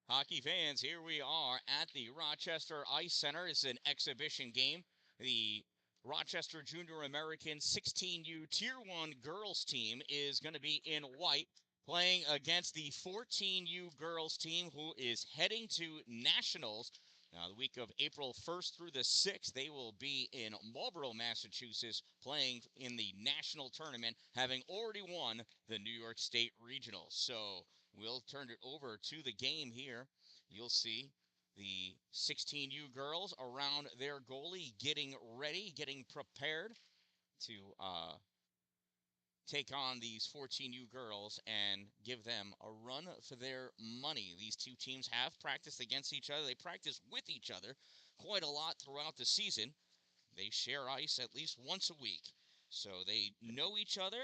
Hockey fans, here we are at the Rochester Ice Center. It's an exhibition game. The Rochester Junior American 16U Tier 1 girls team is going to be in white, playing against the 14U girls team, who is heading to nationals. Now, the week of April 1st through the 6th, they will be in Marlborough, Massachusetts, playing in the national tournament, having already won the New York State Regionals. So we'll turn it over to the game here. You'll see the 16U girls around their goalie, getting ready, getting prepared to take on these 14U girls and give them a run for their money. These two teams have practiced against each other. They practice with each other quite a lot throughout the season. They share ice at least once a week. So they know each other,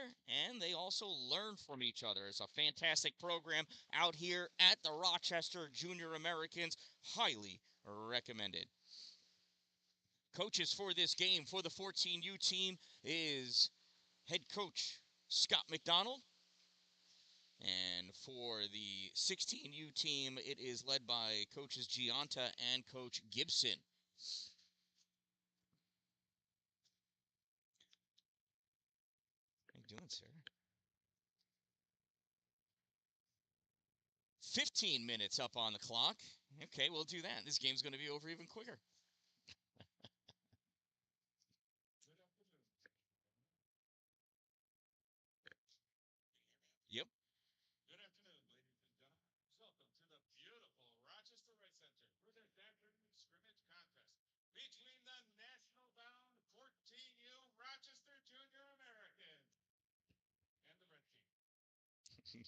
and they also learn from each other. It's a fantastic program out here at the Rochester Junior Americans. Highly recommended. Coaches for this game for the 14U team is head coach Scott McDonald. And for the 16U team, it is led by coaches Gianta and Coach Gibson. How you doing, sir? 15 minutes up on the clock. Okay, we'll do that. This game's going to be over even quicker. Yep. Good afternoon, ladies and gentlemen. Welcome to the beautiful Rochester Ice Center for the afternoon scrimmage contest between the national-bound 14U Rochester Junior Americans and the red team.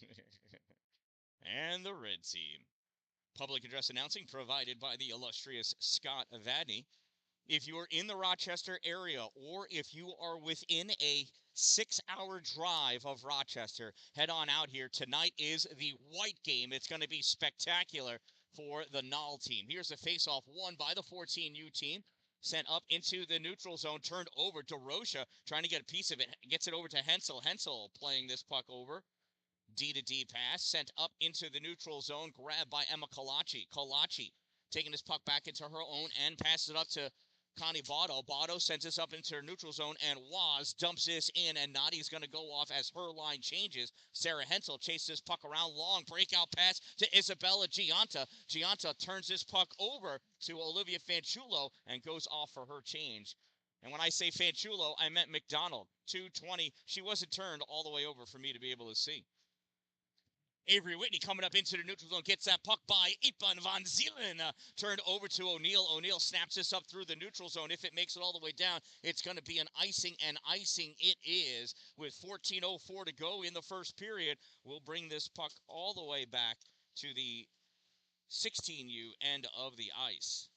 And the red team. Public address announcing provided by the illustrious Scott Vadney. If you are in the Rochester area, or if you are within a 6-hour drive of Rochester, head on out here. Tonight is the white game. It's going to be spectacular for the Null team. Here's a face-off won by the 14U team. Sent up into the neutral zone, turned over to Rocha, trying to get a piece of it. Gets it over to Hensel. Hensel playing this puck over. D-to-D pass, sent up into the neutral zone, grabbed by Emma Kalachi. Kalachi taking this puck back into her own end, passes it up to Connie Botto. Botto sends this up into her neutral zone, and Waz dumps this in, and Nadi's going to go off as her line changes. Sarah Hensel chases this puck around, long breakout pass to Isabella Gianta. Gianta turns this puck over to Olivia Fanchulo and goes off for her change. And when I say Fanchulo, I meant McDonald. 220. She wasn't turned all the way over for me to be able to see. Avery Whitney coming up into the neutral zone, gets that puck by Ipan Van Zielen. Turned over to O'Neill. O'Neill snaps this up through the neutral zone. If it makes it all the way down, it's going to be an icing, and icing it is. With 14:04 to go in the first period, we'll bring this puck all the way back to the 16U end of the ice.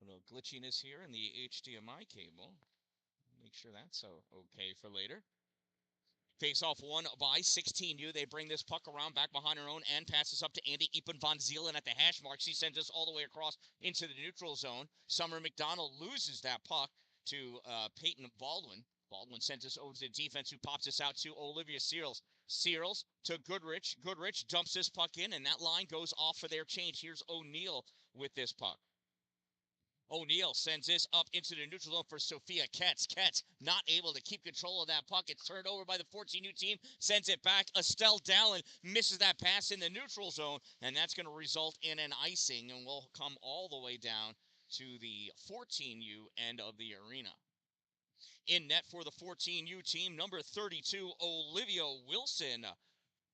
A little glitchiness here in the HDMI cable. Make sure that's okay for later. Face-off won by 16U. They bring this puck around back behind her own end, passes up to Andy Ipan Van Zielen at the hash mark. She sends us all the way across into the neutral zone. Summer McDonald loses that puck to Peyton Baldwin. Baldwin sends us over to the defense, who pops this out to Olivia Searles. Searles to Goodrich. Goodrich dumps this puck in, and that line goes off for their change. Here's O'Neill with this puck. O'Neill sends this up into the neutral zone for Sophia Ketz. Ketz not able to keep control of that puck. It's turned over by the 14U team. Sends it back. Estelle Dallin misses that pass in the neutral zone, and that's going to result in an icing, and we'll come all the way down to the 14U end of the arena. In net for the 14U team, number 32, Olivia Wilson.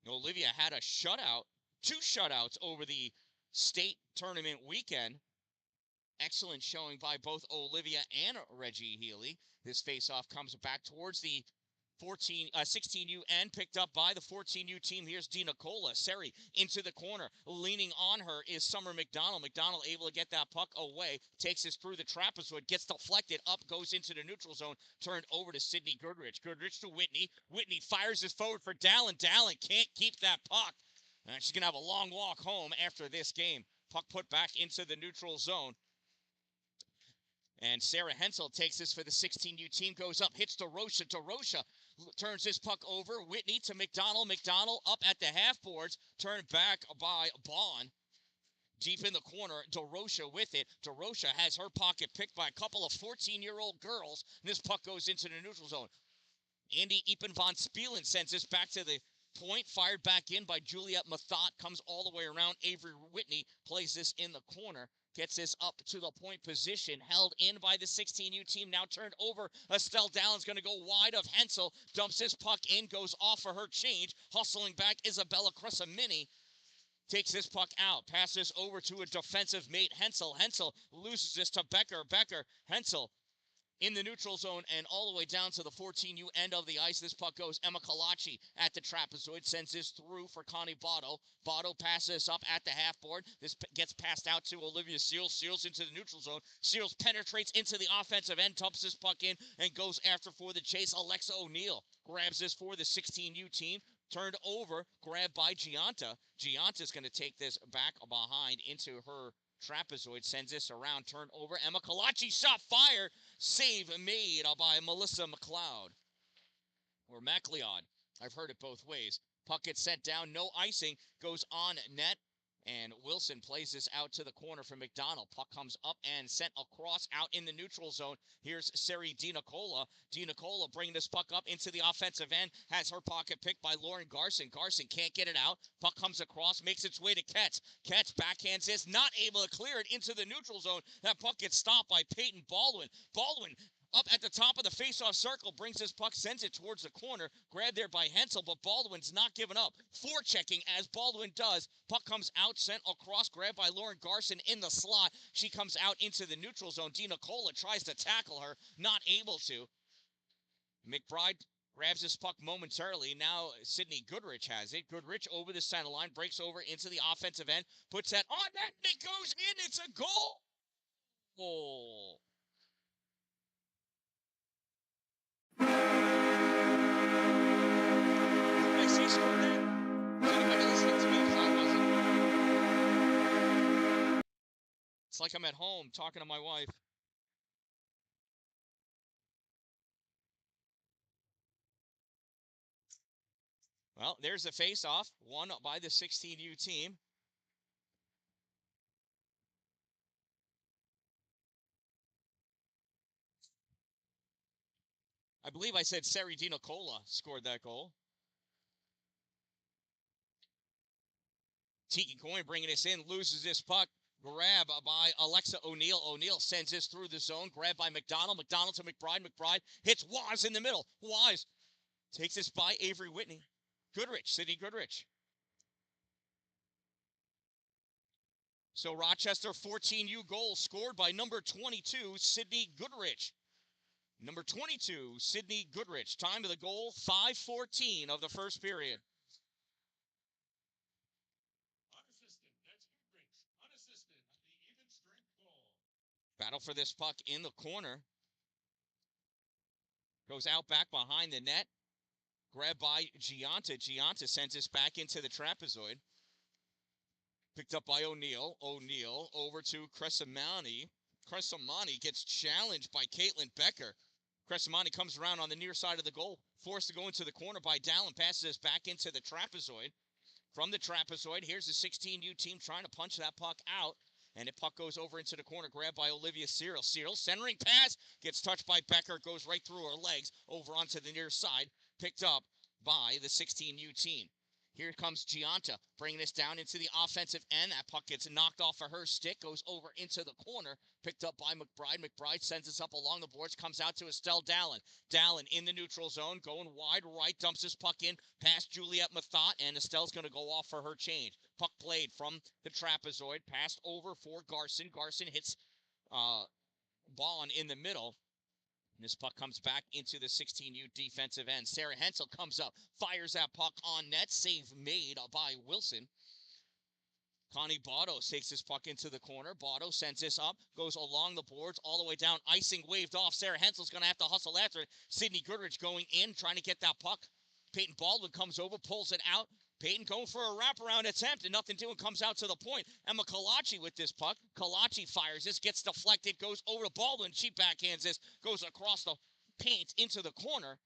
Olivia had a shutout, 2 shutouts over the state tournament weekend. Excellent showing by both Olivia and Reggie Healy. This faceoff comes back towards the 16U and picked up by the 14U team. Here's Dina Cola. Seri into the corner. Leaning on her is Summer McDonald. McDonald able to get that puck away. Takes this through the trapezoid. Gets deflected up. Goes into the neutral zone. Turned over to Sydney Goodrich. Goodrich to Whitney. Whitney fires this forward for Dallin. Dallin can't keep that puck. She's going to have a long walk home after this game. Puck put back into the neutral zone. And Sarah Hensel takes this for the 16U team, goes up, hits to Rocha. turns this puck over. Whitney to McDonald. McDonald up at the half boards. Turned back by Bond. Deep in the corner, DeRocha with it. DeRocha has her pocket picked by a couple of 14-year-old girls. And this puck goes into the neutral zone. Andy Epen von Spielen sends this back to the point. Fired back in by Juliet Mathot. Comes all the way around. Avery Whitney plays this in the corner. Gets this up to the point position. Held in by the 16U team. Now turned over. Estelle Dallin's going to go wide of Hensel. Dumps this puck in. Goes off for her change. Hustling back Isabella Cressamini. Takes this puck out. Passes over to a defensive mate, Hensel. Hensel loses this to Becker. Becker, Hensel in the neutral zone and all the way down to the 14U end of the ice. This puck goes. Emma Kalachi at the trapezoid. Sends this through for Connie Botto. Botto passes up at the half board. This gets passed out to Olivia Seals. Seals into the neutral zone. Seals penetrates into the offensive end. Dumps this puck in and goes after for the chase. Alexa O'Neill grabs this for the 16U team. Turned over, grabbed by Gianta. Gianta's going to take this back behind into her trapezoid. Sends this around, turned over. Emma Kalachi shot fired. Save made by Melissa McLeod. Or MacLeod. I've heard it both ways. Puck gets sent down. No icing. Goes on net. And Wilson plays this out to the corner for McDonald. Puck comes up and sent across out in the neutral zone. Here's Seri DiNicola. DiNicola bringing this puck up into the offensive end. Has her pocket picked by Lauren Garson. Garson can't get it out. Puck comes across, makes its way to Ketz. Ketz backhands this, not able to clear it into the neutral zone. That puck gets stopped by Peyton Baldwin. Baldwin up at the top of the face-off circle, brings this puck, sends it towards the corner. Grabbed there by Hensel, but Baldwin's not giving up. Forechecking as Baldwin does. Puck comes out, sent across, grabbed by Lauren Garson in the slot. She comes out into the neutral zone. DiNicola tries to tackle her, not able to. McBride grabs this puck momentarily. Now Sydney Goodrich has it. Goodrich over the center line, breaks over into the offensive end, puts that on net, and it goes in. It's a goal. Oh. It's like I'm at home talking to my wife. Well, there's a face-off, won by the 16U team. I believe I said Seri DiNicola scored that goal. Tiki Coyne bringing this in, loses this puck. Grab by Alexa O'Neill. O'Neill sends this through the zone. Grab by McDonald. McDonald to McBride. McBride hits Waz in the middle. Waz takes this by Avery Whitney. Goodrich, Sydney Goodrich. So Rochester 14U goal scored by number 22, Sydney Goodrich. Number 22, Sydney Goodrich. Time of the goal, 5:14 of the first period. Battle for this puck in the corner. Goes out back behind the net. Grabbed by Gianta. Gianta sends this back into the trapezoid. Picked up by O'Neill. O'Neill over to Cressamani. Cressamani gets challenged by Caitlin Becker. Cressamani comes around on the near side of the goal. Forced to go into the corner by Dallin. Passes this back into the trapezoid. From the trapezoid, here's the 16U team trying to punch that puck out. And the puck goes over into the corner, grabbed by Olivia Cyril. Cyril, centering pass, gets touched by Becker, goes right through her legs, over onto the near side, picked up by the 16U team. Here comes Gianta, bringing this down into the offensive end. That puck gets knocked off of her stick, goes over into the corner, picked up by McBride. McBride sends this up along the boards, comes out to Estelle Dallin. Dallin in the neutral zone, going wide right, dumps this puck in, past Juliet Mathot, and Estelle's going to go off for her change. Puck played from the trapezoid, passed over for Garson. Garson hits Bond in the middle. And this puck comes back into the 16U defensive end. Sarah Hensel comes up, fires that puck on net. Save made by Wilson. Connie Botto takes this puck into the corner. Botto sends this up, goes along the boards, all the way down. Icing waved off. Sarah Hensel's going to have to hustle after it. Sydney Goodrich going in, trying to get that puck. Peyton Baldwin comes over, pulls it out. Peyton going for a wraparound attempt, and nothing doing, comes out to the point. Emma Kalachi with this puck. Kalachi fires this, gets deflected, goes over to Baldwin. She backhands this, goes across the paint into the corner.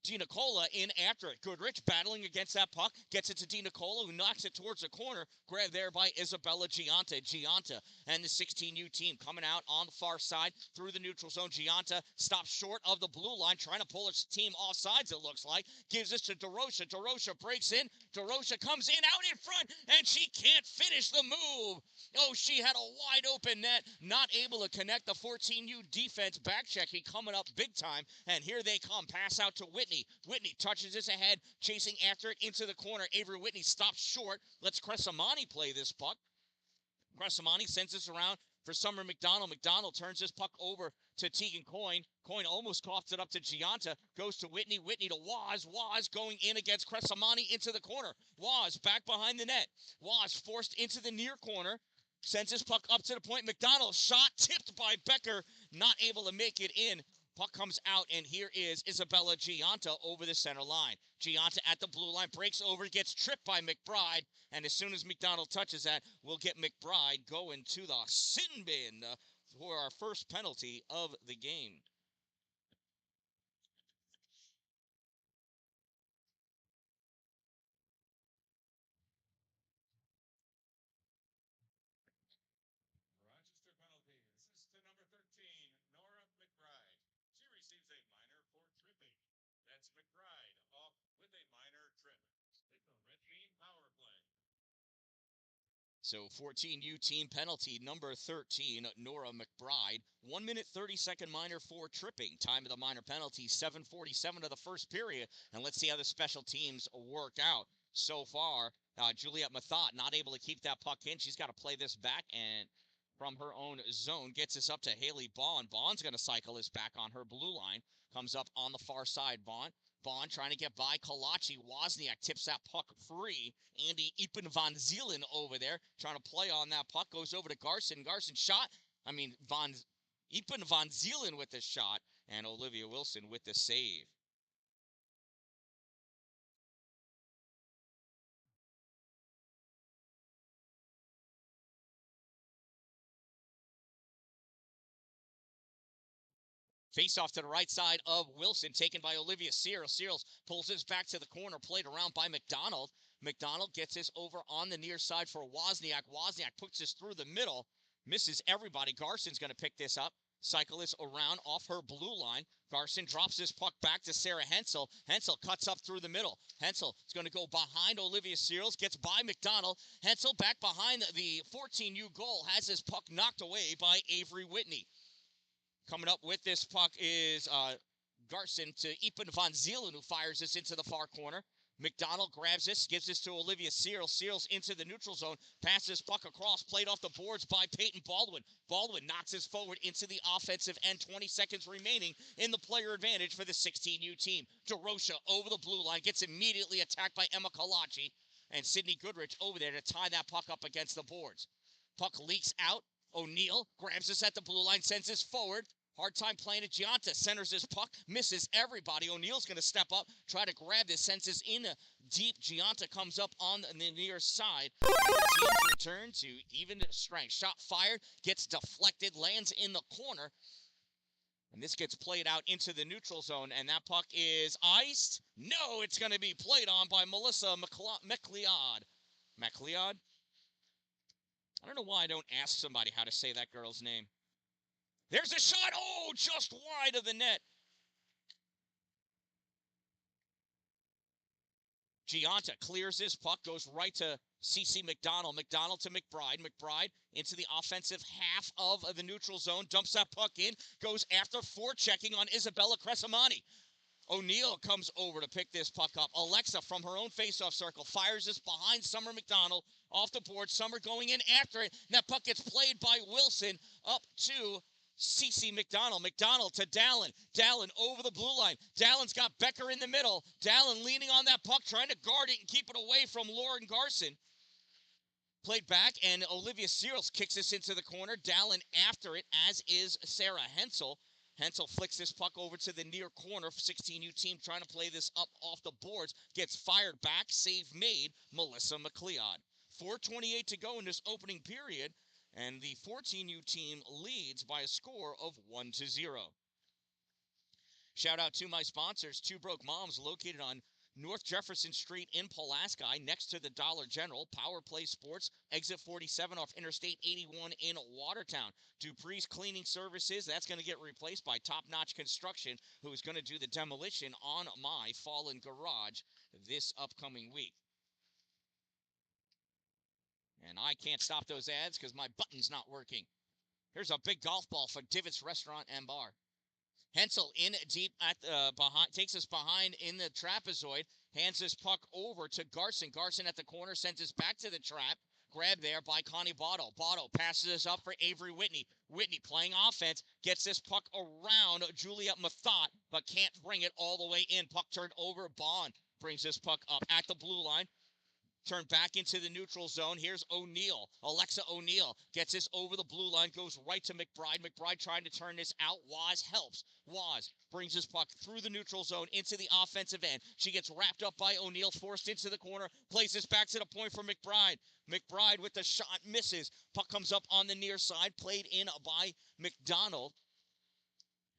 DiNicola in after it. Goodrich battling against that puck. Gets it to DiNicola, who knocks it towards the corner. Grabbed there by Isabella Gianta. Gianta and the 16U team coming out on the far side through the neutral zone. Gianta stops short of the blue line, trying to pull his team off sides, it looks like. Gives this to DeRocha. DeRocha breaks in. DeRocha comes in out in front, and she can't finish the move. Oh, she had a wide open net, not able to connect. The 14U defense back checking coming up big time, and here they come. Pass out to Whitney. Whitney touches this ahead, chasing after it into the corner. Avery Whitney stops short. Lets Cresamani play this puck. Cresamani sends this around for Summer McDonald. McDonald turns this puck over to Tegan Coyne. Coyne almost coughs it up to Gianta. Goes to Whitney. Whitney to Waz. Waz going in against Cresamani into the corner. Waz back behind the net. Waz forced into the near corner. Sends his puck up to the point. McDonald shot tipped by Becker. Not able to make it in. Puck comes out, and here is Isabella Gianta over the center line. Gianta at the blue line, breaks over, gets tripped by McBride, and as soon as McDonald touches that, we'll get McBride going to the sin bin for our first penalty of the game. Rochester penalty. This is to number 13, Nora McBride. She receives a minor for tripping. That's McBride off with a minor trip. It's a red team power play. So 14U team penalty, number 13, Nora McBride. 1 minute 30-second minor for tripping. Time of the minor penalty, 7:47 of the first period. And let's see how the special teams work out so far. Juliet Mathot not able to keep that puck in. She's got to play this back, and from her own zone gets this up to Haley Bond. Bond's going to cycle this back on her blue line. Comes up on the far side, Bond. Bond trying to get by Kalachi. Wozniak tips that puck free. Andy Ipen Van Zielen over there trying to play on that puck. Goes over to Garson. Garson shot. Ipen Van Zielen with the shot. And Olivia Wilson with the save. Face off to the right side of Wilson, taken by Olivia Searles. Searles pulls this back to the corner, played around by McDonald. McDonald gets this over on the near side for Wozniak. Wozniak puts this through the middle, misses everybody. Garson's going to pick this up, cycle this around off her blue line. Garson drops this puck back to Sarah Hensel. Hensel cuts up through the middle. Hensel is going to go behind Olivia Searles, gets by McDonald. Hensel back behind the 14U goal, has this puck knocked away by Avery Whitney. Coming up with this puck is Garson to Ipen Van Zielen, who fires this into the far corner. McDonald grabs this, gives this to Olivia Searles. Searles into the neutral zone, passes puck across, played off the boards by Peyton Baldwin. Baldwin knocks this forward into the offensive end. 20 seconds remaining in the player advantage for the 16U team. DeRocha over the blue line, gets immediately attacked by Emma Kalachi, and Sydney Goodrich over there to tie that puck up against the boards. Puck leaks out. O'Neill grabs this at the blue line, sends this forward. Hard time playing it. Gianta centers his puck, misses everybody. O'Neill's going to step up, try to grab this, sends this in deep. Gianta comes up on the near side. Teams return to even strength. Shot fired, gets deflected, lands in the corner. And this gets played out into the neutral zone, and that puck is iced. No, it's going to be played on by Melissa McLeod. McLeod? I don't know why I don't ask somebody how to say that girl's name. There's a shot. Oh, just wide of the net. Gianta clears this puck, goes right to CC McDonald. McDonald to McBride. McBride into the offensive half of the neutral zone. Dumps that puck in. Goes after forechecking on Isabella Cresamani. O'Neill comes over to pick this puck up. Alexa from her own faceoff circle fires this behind Summer McDonald off the board. Summer going in after it. And that puck gets played by Wilson up to CC McDonald. McDonald to Dallin. Dallin over the blue line. Dallin's got Becker in the middle. Dallin leaning on that puck, trying to guard it and keep it away from Lauren Garson. Played back, and Olivia Searles kicks this into the corner. Dallin after it, as is Sarah Hensel. Hensel flicks this puck over to the near corner. 16U team trying to play this up off the boards. Gets fired back. Save made. Melissa McLeod. 4:28 to go in this opening period. And the 14U team leads by a score of 1-0. Shout out to my sponsors, Two Broke Moms, located on North Jefferson Street in Pulaski, next to the Dollar General. Power Play Sports, exit 47 off Interstate 81 in Watertown. Dupree's Cleaning Services, that's going to get replaced by Top Notch Construction, who is going to do the demolition on my fallen garage this upcoming week. And I can't stop those ads because my button's not working. Here's a big golf ball for Divots Restaurant and Bar. Hensel in deep at behind, takes us behind in the trapezoid, hands this puck over to Garson. Garson at the corner sends us back to the trap. Grabbed there by Connie Botto. Botto passes us up for Avery Whitney. Whitney playing offense, gets this puck around Juliet Mathot, but can't bring it all the way in. Puck turned over. Bond brings this puck up at the blue line. Turn back into the neutral zone. Here's O'Neill. Alexa O'Neill gets this over the blue line, goes right to McBride. McBride trying to turn this out. Waz helps. Waz brings his puck through the neutral zone into the offensive end. She gets wrapped up by O'Neill, forced into the corner, plays this back to the point for McBride. McBride with the shot misses. Puck comes up on the near side, played in by McDonald.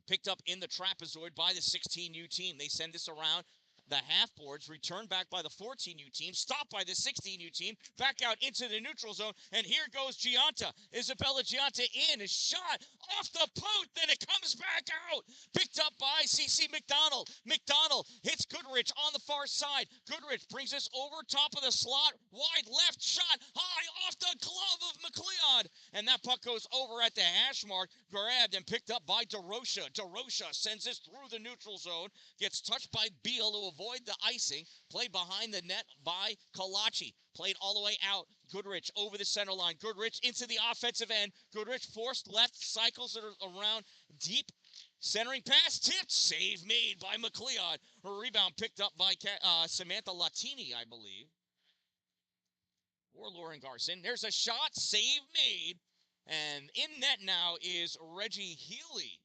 Picked up in the trapezoid by the 16U team. They send this around the half boards, returned back by the 14U team, stopped by the 16U team, back out into the neutral zone, and here goes Gianta. Isabella Gianta in, a shot off the post, then it comes back out. Picked up by CC McDonald. McDonald hits Goodrich on the far side. Goodrich brings us over top of the slot, wide left shot, high off the glove of McLeod, and that puck goes over at the hash mark, grabbed and picked up by DeRocha. DeRocha sends this through the neutral zone, gets touched by Beal to avoid the icing, played behind the net by Kalachi, played all the way out. Goodrich over the center line. Goodrich into the offensive end. Goodrich forced left, cycles it around deep. Centering pass, tipped, save made by McLeod. Her rebound picked up by Samantha Latini, I believe. Or Lauren Garson. There's a shot, save made. And in net now is Reggie Healy.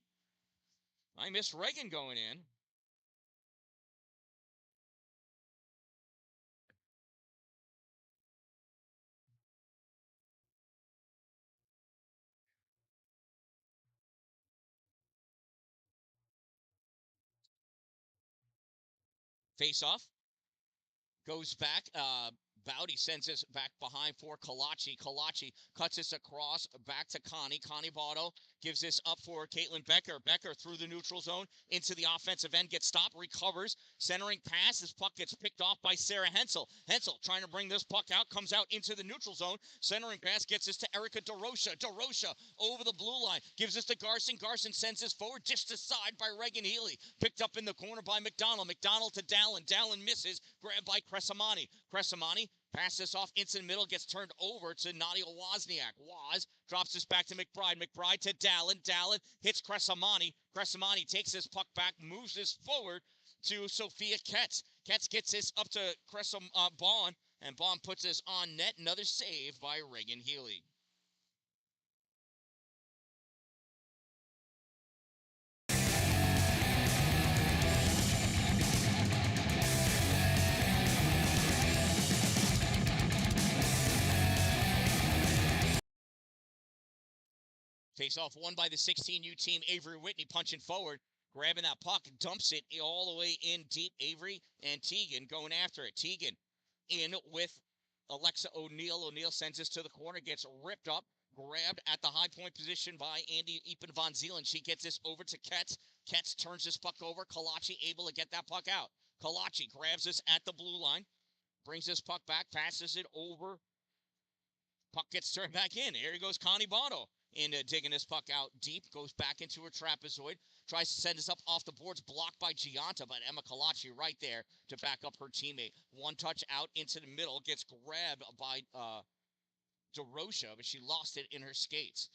I miss Reagan going in. Face off. Goes back. Bowdy sends us back behind for Kalachi. Kalachi cuts us across back to Connie. Connie Botto gives this up for Caitlin Becker. Becker through the neutral zone into the offensive end. Gets stopped. Recovers. Centering pass. This puck gets picked off by Sarah Hensel. Hensel trying to bring this puck out. Comes out into the neutral zone. Centering pass gets this to Erica DeRocha. DeRocha over the blue line. Gives this to Garson. Garson sends this forward. Dished aside by Reagan Healy. Picked up in the corner by McDonald. McDonald to Dallin. Dallin misses. Grabbed by Cresamani. Cresamani passes this off into the middle, gets turned over to Nadia Wozniak. Woz drops this back to McBride. McBride to Dallin. Dallin hits Cresamani. Cresamani takes this puck back, moves this forward to Sophia Ketz. Ketz gets this up to Bond, and Bond puts this on net. Another save by Reagan Healy. Face off won by the 16U team. Avery Whitney punching forward, grabbing that puck, dumps it all the way in deep. Avery and Teagan going after it. Teagan in with Alexa O'Neill. O'Neill sends this to the corner, gets ripped up, grabbed at the high point position by Andy Epen Von Zeeland. She gets this over to Ketz. Ketz turns this puck over. Kalachi able to get that puck out. Kalachi grabs this at the blue line, brings this puck back, passes it over. Puck gets turned back in. Here goes Connie Botto. Digging this puck out deep, goes back into her trapezoid, tries to send this up off the boards, blocked by Gianta, but Emma Kalachi right there to back up her teammate. One touch out into the middle, gets grabbed by DeRocha, but she lost it in her skates.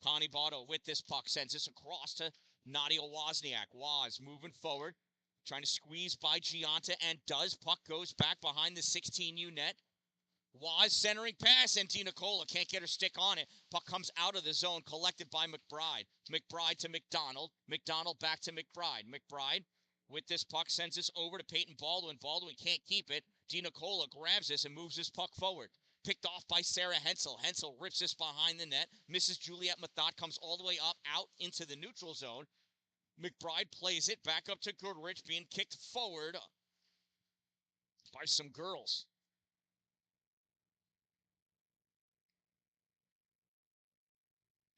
Connie Botto with this puck sends this across to Nadia Wozniak. Woz moving forward, trying to squeeze by Gianta, and does. Puck goes back behind the 16U net. Waz centering pass, and Tina Cola can't get her stick on it. Puck comes out of the zone, collected by McBride. McBride to McDonald. McDonald back to McBride. McBride with this puck sends this over to Peyton Baldwin. Baldwin can't keep it. Tina Cola grabs this and moves this puck forward. Picked off by Sarah Hensel. Hensel rips this behind the net. Misses Juliet Mathot, comes all the way up, out into the neutral zone. McBride plays it back up to Goodrich, being kicked forward by some girls.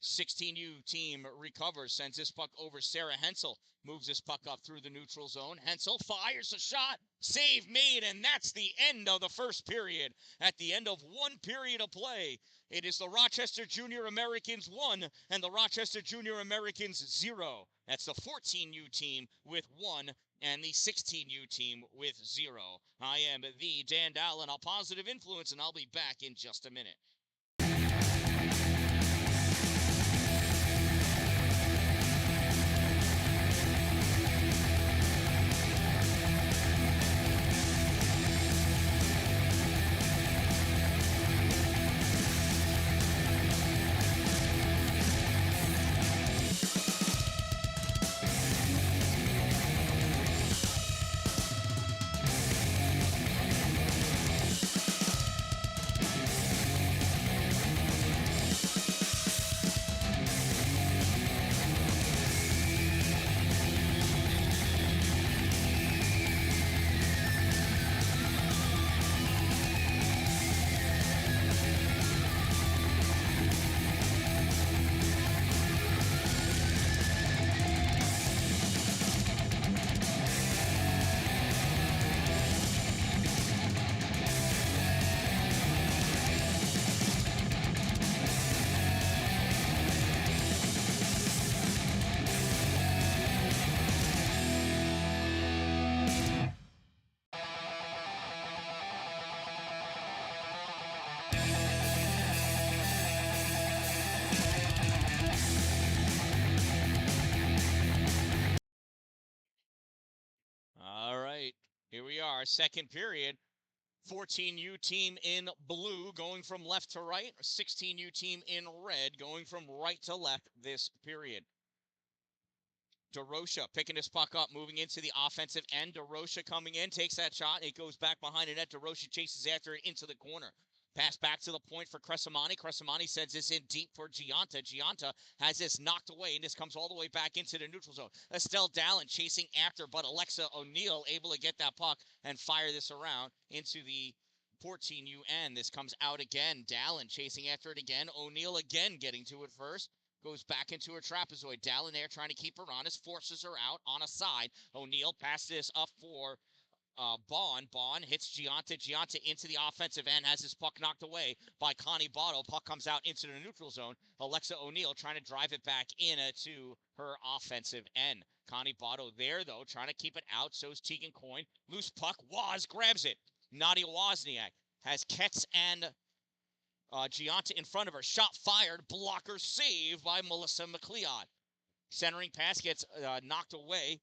16U team recovers, sends this puck over. Sarah Hensel moves this puck up through the neutral zone. Hensel fires a shot, save made, and that's the end of the first period. At the end of one period of play, it is the Rochester Junior Americans 1 and the Rochester Junior Americans 0. That's the 14U team with 1 and the 16U team with 0. I am the Dan-Dalin, a positive influence, and I'll be back in just a minute. All right, here we are, second period. 14U team in blue going from left to right, 16U team in red going from right to left this period. DeRocha picking his puck up, moving into the offensive end. DeRocha coming in, takes that shot. It goes back behind the net. DeRocha chases after it into the corner. Pass back to the point for Cresamani. Cresamani sends this in deep for Gianta. Gianta has this knocked away, and this comes all the way back into the neutral zone. Estelle Dallin chasing after, but Alexa O'Neill able to get that puck and fire this around into the 14U end. This comes out again. Dallin chasing after it again. O'Neill again getting to it first. Goes back into her trapezoid. Dallin there trying to keep her honest. Forces her out on a side. O'Neill passes this up for Bond. Bond hits Gianta. Gianta into the offensive end. Has his puck knocked away by Connie Botto. Puck comes out into the neutral zone. Alexa O'Neill trying to drive it back in to her offensive end. Connie Botto there, though, trying to keep it out. So's Tegan Coyne. Loose puck. Waz grabs it. Nadia Wozniak has Ketz and Gianta in front of her. Shot fired. Blocker save by Melissa McLeod. Centering pass gets knocked away.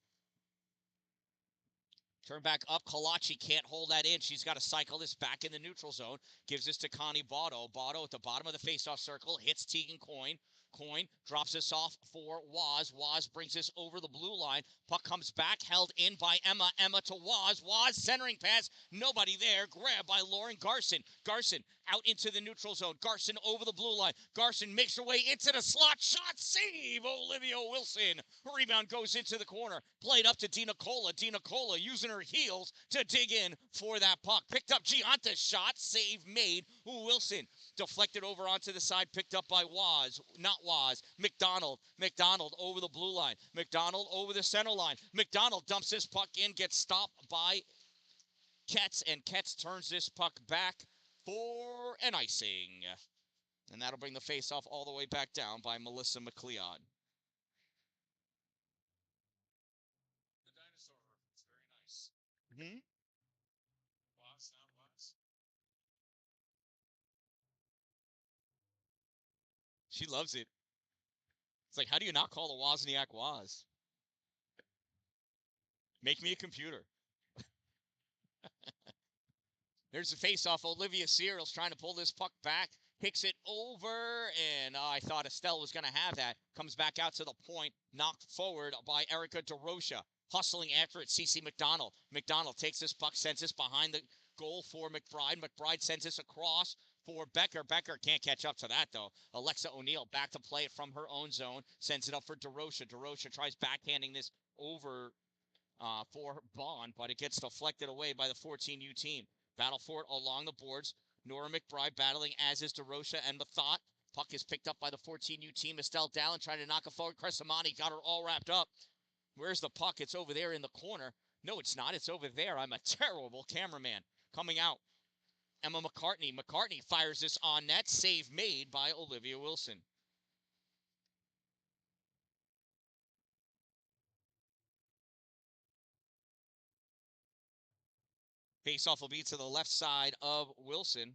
Turn back up. Kalachi can't hold that in. She's got to cycle this back in the neutral zone. Gives this to Connie Botto. Botto at the bottom of the faceoff circle. Hits Tegan Coyne. Coyne drops this off for Waz. Waz brings this over the blue line. Puck comes back, held in by Emma. Emma to Waz. Waz centering pass. Nobody there. Grabbed by Lauren Garson. Garson out into the neutral zone. Garson over the blue line. Garson makes her way into the slot. Shot save. Olivia Wilson. Rebound goes into the corner. Played up to Dina Cola. Dina Cola using her heels to dig in for that puck. Picked up Gianta's shot. Save made. Wilson deflected over onto the side, picked up by Waz. Not Waz. McDonald. McDonald over the blue line. McDonald over the center line. McDonald dumps this puck in, gets stopped by Ketz, and Ketz turns this puck back for an icing. And that'll bring the face-off all the way back down by Melissa McLeod. The dinosaur. It's very nice. Mm-hmm. Waz, not Waz. She loves it. It's like, how do you not call the Wozniak Waz? Make me a computer. There's the face-off. Olivia Searles trying to pull this puck back. Kicks it over, and I thought Estelle was going to have that. Comes back out to the point. Knocked forward by Erica DeRocha. Hustling after it, Cece McDonald. McDonald takes this puck, sends this behind the goal for McBride. McBride sends this across for Becker. Becker can't catch up to that, though. Alexa O'Neill back to play it from her own zone. Sends it up for DeRocha. DeRocha tries backhanding this over for Bond, but it gets deflected away by the 14U team. Battle for it along the boards. Nora McBride battling, as is DeRocha and Mathot. Puck is picked up by the 14U team. Dan-Dalin trying to knock it forward. Cresamani got her all wrapped up. Where's the puck? It's over there in the corner. No, it's not. It's over there. I'm a terrible cameraman. Coming out. Emma McCartney. McCartney fires this on net. Save made by Olivia Wilson. Faceoff will be to the left side of Wilson.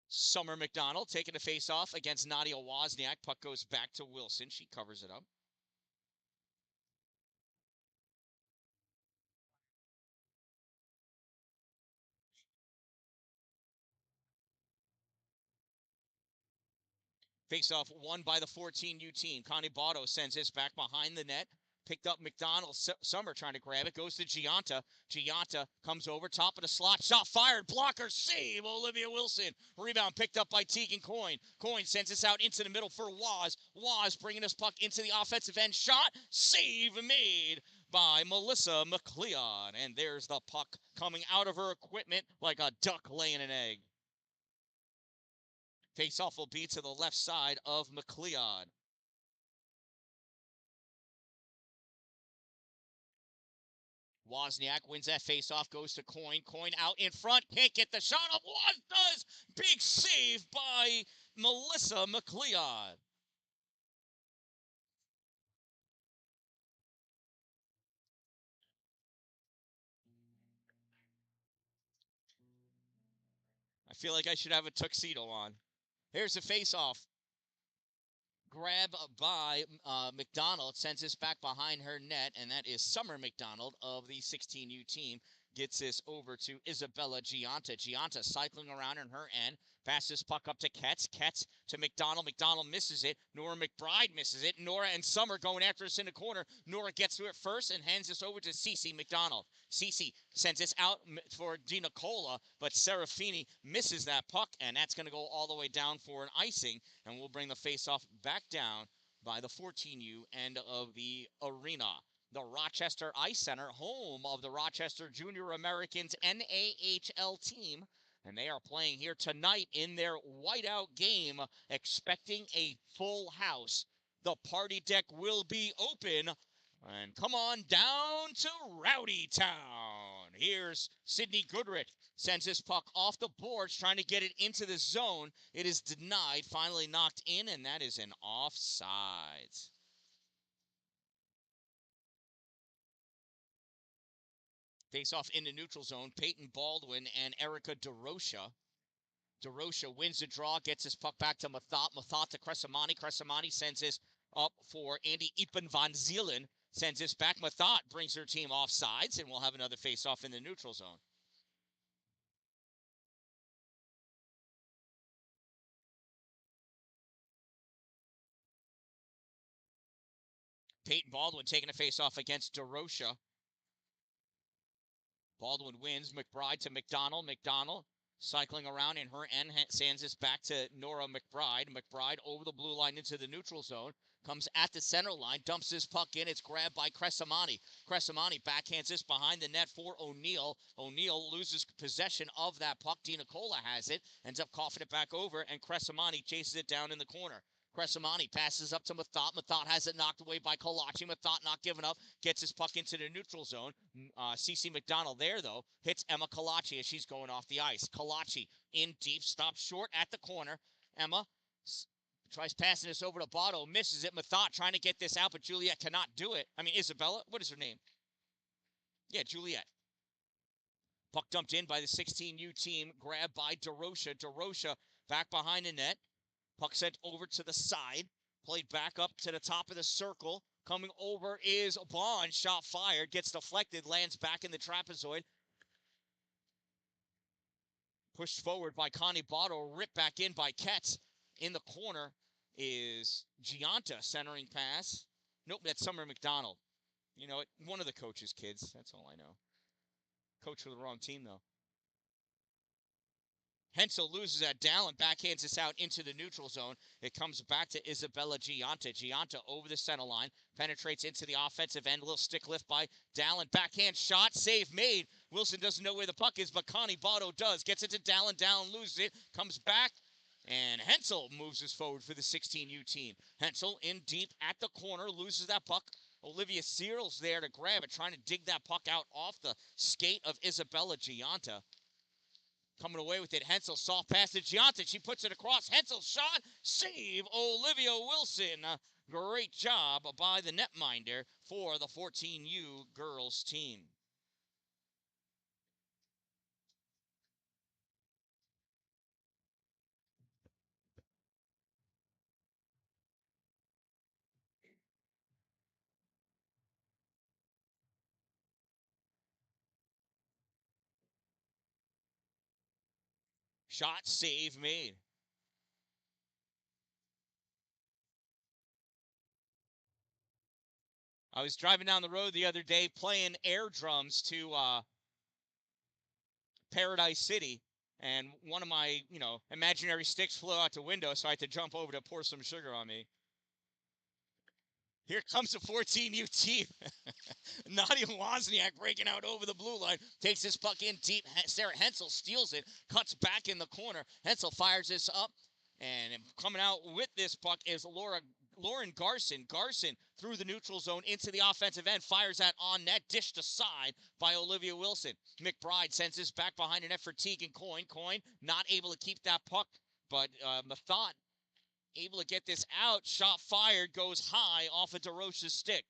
Summer McDonald taking a face-off against Nadia Wozniak. Puck goes back to Wilson. She covers it up. Face-off won by the 14U team. Connie Botto sends this back behind the net. Picked up McDonald. Summer trying to grab it. Goes to Gianta. Gianta comes over. Top of the slot. Shot fired. Blocker. Save. Olivia Wilson. Rebound picked up by Tegan Coyne. Coyne sends this out into the middle for Waz. Waz bringing this puck into the offensive end. Shot. Save made by Melissa McLeod. And there's the puck coming out of her equipment like a duck laying an egg. Face-off will be to the left side of McLeod. Wozniak wins that face-off, goes to Coyne. Coyne out in front, can't get the shot up. Woz does! Big save by Melissa McLeod. I feel like I should have a tuxedo on. Here's the face-off. Grab by McDonald, sends this back behind her net, and that is Summer McDonald of the 16U team. Gets this over to Isabella Gianta. Gianta cycling around in her end. Passes puck up to Ketz. Ketz to McDonald. McDonald misses it. Nora McBride misses it. Nora and Summer going after us in the corner. Nora gets to it first and hands this over to Cece McDonald. Cece sends this out for DiNicola, but Serafini misses that puck, and that's going to go all the way down for an icing, and we'll bring the face-off back down by the 14U end of the arena. The Rochester Ice Center, home of the Rochester Junior Americans NAHL team, and they are playing here tonight in their whiteout game, expecting a full house. The party deck will be open, and come on down to Rowdy Town. Here's Sydney Goodrich. Sends this puck off the boards, trying to get it into the zone. It is denied, finally knocked in, and that is an offside. Face-off in the neutral zone. Peyton Baldwin and Erica DeRocha. DeRocha wins the draw, gets his puck back to Mathot. Mathot to Cresamani. Cresamani sends this up for Andy Ipen Van Zielen. Sends this back. Mathot brings her team off sides, and we'll have another face-off in the neutral zone. Peyton Baldwin taking a face-off against DeRocha. Baldwin wins. McBride to McDonald. McDonald cycling around in her end, sends this back to Nora McBride. McBride over the blue line into the neutral zone. Comes at the center line, dumps this puck in. It's grabbed by Cresamani. Cresamani backhands this behind the net for O'Neill. O'Neill loses possession of that puck. DiNicola has it, ends up coughing it back over, and Cresamani chases it down in the corner. Cresamani passes up to Mathot. Mathot has it knocked away by Kolachi. Mathot not giving up. Gets his puck into the neutral zone. CC McDonald there, though, hits Emma Kolachi as she's going off the ice. Kolachi in deep, stops short at the corner. Emma tries passing this over to Botto. Misses it. Mathot trying to get this out, but Juliet cannot do it. I mean, Isabella. What is her name? Yeah, Juliet. Puck dumped in by the 16U team. Grabbed by DeRocha. DeRocha back behind the net. Puck sent over to the side. Played back up to the top of the circle. Coming over is Bond. Shot fired. Gets deflected. Lands back in the trapezoid. Pushed forward by Connie Botto. Ripped back in by Ketz. In the corner is Gianta centering pass. Nope, that's Summer McDonald. You know, one of the coach's kids. That's all I know. coach for the wrong team, though. Hensel loses that down and backhands this out into the neutral zone. It comes back to Isabella Gianta. Gianta over the center line, penetrates into the offensive end. A little stick lift by Dalin. Backhand shot, save made. Wilson doesn't know where the puck is, but Connie Botto does. Gets it to Dalin. Dalin loses it, comes back, and Hensel moves us forward for the 16U team. Hensel in deep at the corner, loses that puck. Olivia Searles there to grab it, trying to dig that puck out off the skate of Isabella Gianta. Coming away with it, Hensel, soft pass to Gianta. She puts it across. Hensel shot, save, Olivia Wilson. Great job by the netminder for the 14U girls team. Shot, save made. I was driving down the road the other day playing air drums to Paradise City, and one of my, imaginary sticks flew out the window, so I had to jump over to pour some sugar on me. Here comes the 14U team. Nadia Wozniak breaking out over the blue line. Takes this puck in deep. Sarah Hensel steals it. Cuts back in the corner. Hensel fires this up. And coming out with this puck is Lauren Garson. Garson through the neutral zone into the offensive end. Fires that on net. Dished aside by Olivia Wilson. McBride sends this back behind the net for Tegan Coyne. Coyne not able to keep that puck. But Mathot able to get this out. Shot fired. Goes high off of DeRocha's stick.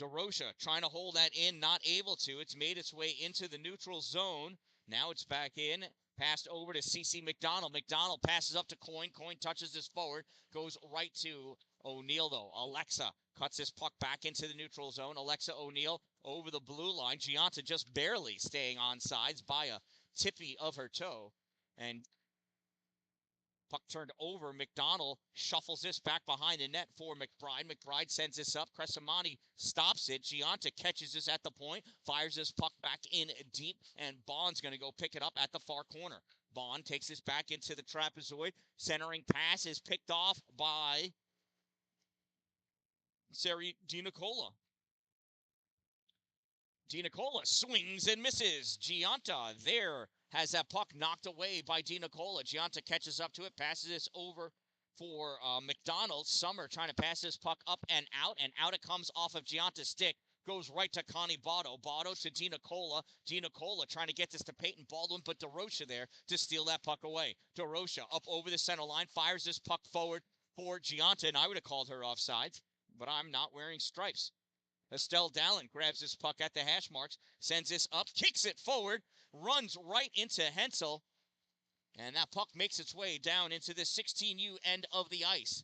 DeRocha trying to hold that in, not able to. It's made its way into the neutral zone. Now it's back in. Passed over to CeCe McDonald. McDonald passes up to Coyne. Coyne touches this forward. Goes right to O'Neill, though. Alexa cuts this puck back into the neutral zone. Alexa O'Neill over the blue line. Gianta just barely staying on sides by a tippy of her toe. And puck turned over. McDonald shuffles this back behind the net for McBride. McBride sends this up. Cresamani stops it. Gianta catches this at the point, fires this puck back in deep, and Bond's going to go pick it up at the far corner. Bond takes this back into the trapezoid. Centering pass is picked off by Sari DiNicola. DiNicola swings and misses. Gianta there has that puck knocked away by DiNicola. Gianta catches up to it, passes this over for McDonald. Summer trying to pass this puck up and out it comes off of Gianta's stick. Goes right to Connie Botto. Botto to DiNicola. DiNicola trying to get this to Peyton Baldwin, but DeRocha there to steal that puck away. DeRocha up over the center line, fires this puck forward for Gianta, and I would have called her offsides, but I'm not wearing stripes. Estelle Dallin grabs this puck at the hash marks, sends this up, kicks it forward, runs right into Hensel, and that puck makes its way down into the 16U end of the ice.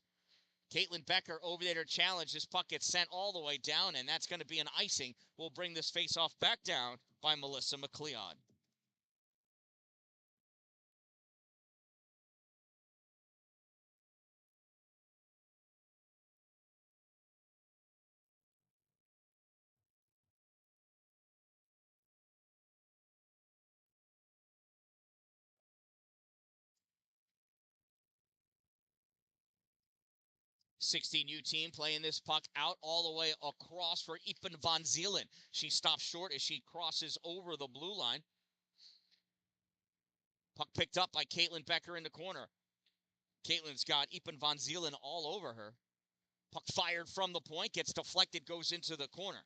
Caitlin Becker over there to challenge. This puck gets sent all the way down, and that's going to be an icing. We'll bring this face-off back down by Melissa McLeod. U team playing this puck out all the way across for Ipen Van Zielen. She stops short as she crosses over the blue line. Puck picked up by Caitlin Becker in the corner. Caitlin's got Ipen Van Zielen all over her. Puck fired from the point, gets deflected, goes into the corner.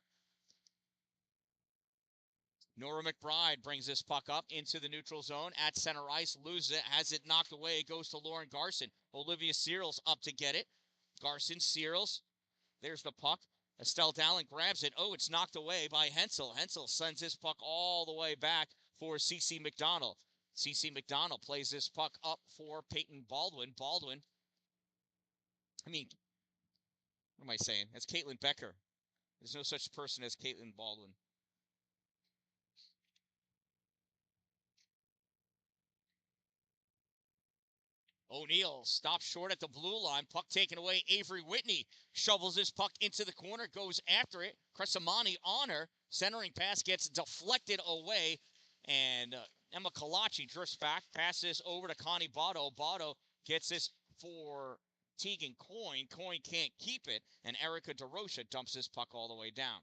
Nora McBride brings this puck up into the neutral zone at center ice, loses it, has it knocked away, goes to Lauren Garson. Olivia Searles up to get it. Garson, Searles, there's the puck. Estelle Dallin grabs it. Oh, it's knocked away by Hensel. Hensel sends this puck all the way back for CeCe McDonald. CeCe McDonald plays this puck up for Peyton Baldwin. What am I saying? That's Caitlin Becker. There's no such person as Caitlin Baldwin. O'Neill stops short at the blue line. Puck taken away. Avery Whitney shovels this puck into the corner, goes after it. Cresamani on her. Centering pass gets deflected away, and Emma Kalachi drifts back, passes over to Connie Botto. Botto gets this for Tegan Coyne. Coyne can't keep it, and Erica DeRocha dumps this puck all the way down.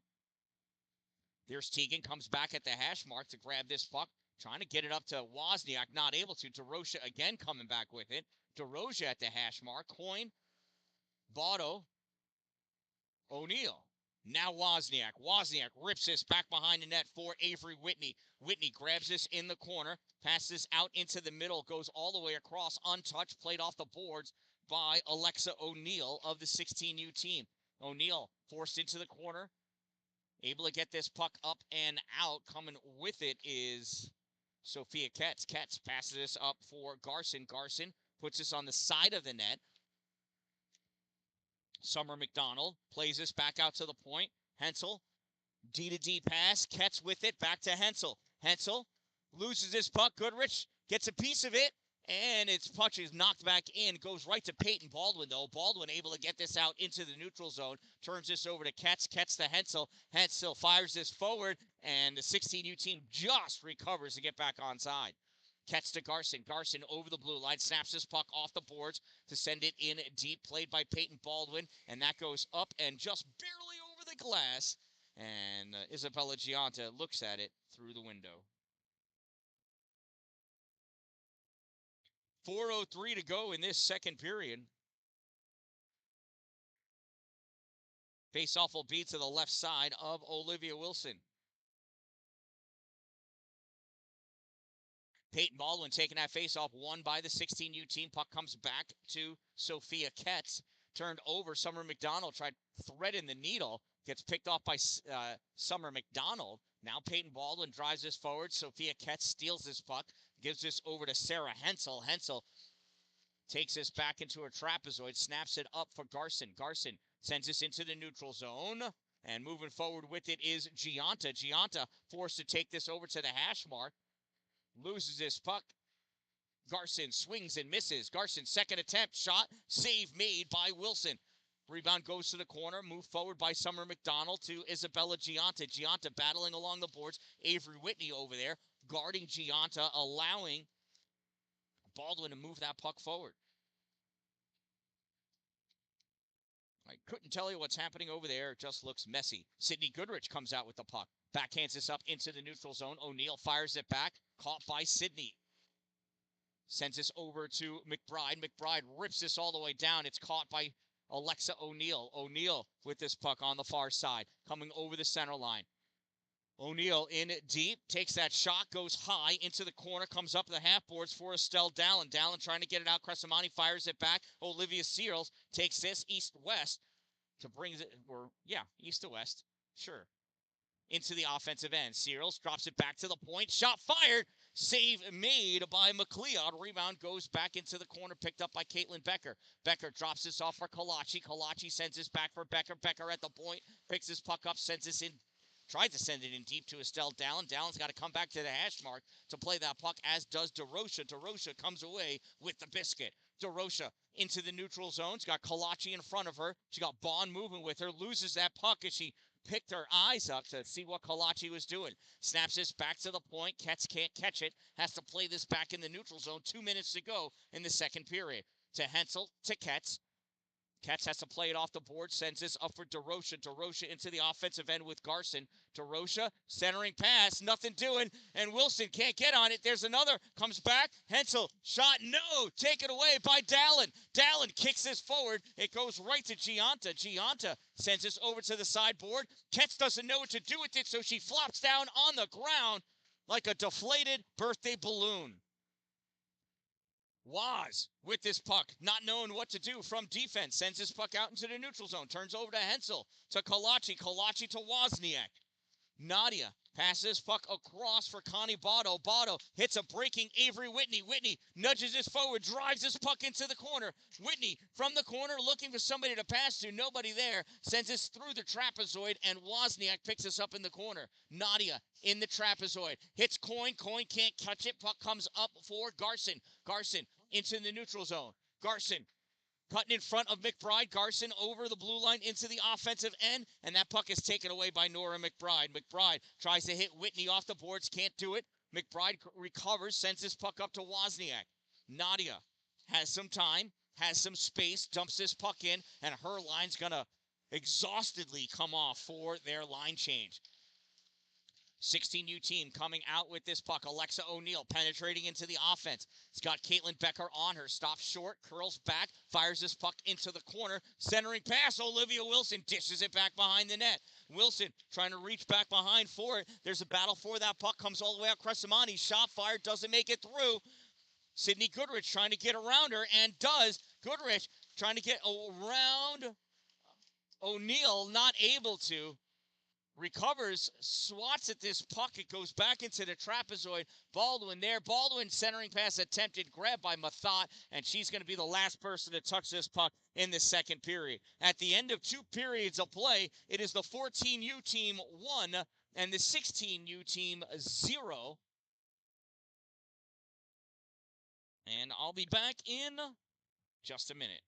There's Tegan, comes back at the hash mark to grab this puck, trying to get it up to Wozniak, not able to. DeRocha again coming back with it. DeRocha at the hash mark. Coyne, Botto, O'Neill. Now Wozniak. Wozniak rips this back behind the net for Avery Whitney. Whitney grabs this in the corner, passes out into the middle, goes all the way across, untouched, played off the boards by Alexa O'Neill of the 16U team. O'Neill forced into the corner, able to get this puck up and out. Coming with it is Sophia Ketz. Ketz passes this up for Garson. Garson puts this on the side of the net. Summer McDonald plays this back out to the point. Hensel, D-to-D pass. Ketz with it, back to Hensel. Hensel loses this puck. Goodrich gets a piece of it, and its puck is knocked back in. Goes right to Peyton Baldwin, though. Baldwin able to get this out into the neutral zone. Turns this over to Ketz. Ketz to Hensel. Hensel fires this forward, and the 16U team just recovers to get back onside. Ketz to Garson. Garson over the blue line. Snaps this puck off the boards to send it in deep. Played by Peyton Baldwin. And that goes up and just barely over the glass. And Isabella Gianta looks at it through the window. 4:03 to go in this second period. Face-off will be to the left side of Olivia Wilson. Peyton Baldwin taking that face-off, won by the 16U team. Puck comes back to Sophia Ketz. Turned over. Summer McDonald tried threading the needle. Gets picked off by Summer McDonald. Now Peyton Baldwin drives this forward. Sophia Ketz steals this puck. Gives this over to Sarah Hensel. Hensel takes this back into her trapezoid. Snaps it up for Garson. Garson sends this into the neutral zone. And moving forward with it is Gianta. Gianta forced to take this over to the hash mark. Loses this puck. Garson swings and misses. Garson, second attempt, shot, save made by Wilson. Rebound goes to the corner, move forward by Summer McDonald to Isabella Gianta. Gianta battling along the boards. Avery Whitney over there, guarding Gianta, allowing Baldwin to move that puck forward. I couldn't tell you what's happening over there. It just looks messy. Sydney Goodrich comes out with the puck. Backhands this up into the neutral zone. O'Neill fires it back. Caught by Sydney. Sends this over to McBride. McBride rips this all the way down. It's caught by Alexa O'Neill. O'Neill with this puck on the far side. Coming over the center line. O'Neill in deep. Takes that shot. Goes high into the corner. Comes up the half boards for Estelle Dallin. Dallin trying to get it out. Crescimani fires it back. Olivia Searles takes this east-west to bring it, or yeah, east to west. Sure. Into the offensive end. Searles drops it back to the point. Shot fired. Save made by McLeod. Rebound goes back into the corner, picked up by Caitlin Becker. Becker drops this off for Kalachi. Kalachi sends this back for Becker. Becker at the point. Picks this puck up, sends this in. Tried to send it in deep to Estelle Dallin. Dallin's got to come back to the hash mark to play that puck, as does DeRocha. DeRocha comes away with the biscuit. DeRocha into the neutral zone. She's got Kalachi in front of her. She got Bond moving with her. Loses that puck as she picked her eyes up to see what Kalachi was doing. Snaps this back to the point. Ketz can't catch it. Has to play this back in the neutral zone. 2 minutes to go in the second period. To Hensel, to Ketz. Ketz has to play it off the board. Sends this up for DeRocha. DeRocha into the offensive end with Garson. DeRocha, centering pass. Nothing doing. And Wilson can't get on it. There's another. Comes back. Hensel, shot. No. Taken away by Dallin. Dallin kicks this forward. It goes right to Gianta. Gianta sends this over to the sideboard. Ketz doesn't know what to do with it, so she flops down on the ground like a deflated birthday balloon. Waz with this puck, not knowing what to do from defense, sends this puck out into the neutral zone, turns over to Hensel, to Kalachi, Kalachi to Wozniak. Nadia passes this puck across for Connie Botto. Botto hits a breaking Avery Whitney. Whitney nudges this forward, drives this puck into the corner. Whitney from the corner looking for somebody to pass to. Nobody there. Sends this through the trapezoid, and Wozniak picks this up in the corner. Nadia in the trapezoid. Hits Coyne. Coyne can't catch it. Puck comes up for Garson. Garson into the neutral zone. Garson Cutting in front of McBride. Garson over the blue line into the offensive end, and that puck is taken away by Nora McBride. McBride tries to hit Whitney off the boards, can't do it. McBride recovers, sends this puck up to Wozniak. Nadia has some time, has some space, dumps this puck in, and her line's going to exhaustedly come off for their line change. 16U team coming out with this puck. Alexa O'Neill penetrating into the offense. It's got Caitlin Becker on her. Stops short, curls back, fires this puck into the corner. Centering pass. Olivia Wilson dishes it back behind the net. Wilson trying to reach back behind for it. There's a battle for that puck. Comes all the way out. Crescimani. Shot fired. Doesn't make it through. Sydney Goodrich trying to get around her and does. Goodrich trying to get around O'Neill. Not able to. Recovers, swats at this puck. It goes back into the trapezoid. Baldwin there. Baldwin centering pass attempted. Grabbed by Mathot, and she's going to be the last person to touch this puck in the second period. At the end of 2 periods of play, it is the 14U team 1 and the 16U team 0. And I'll be back in just a minute.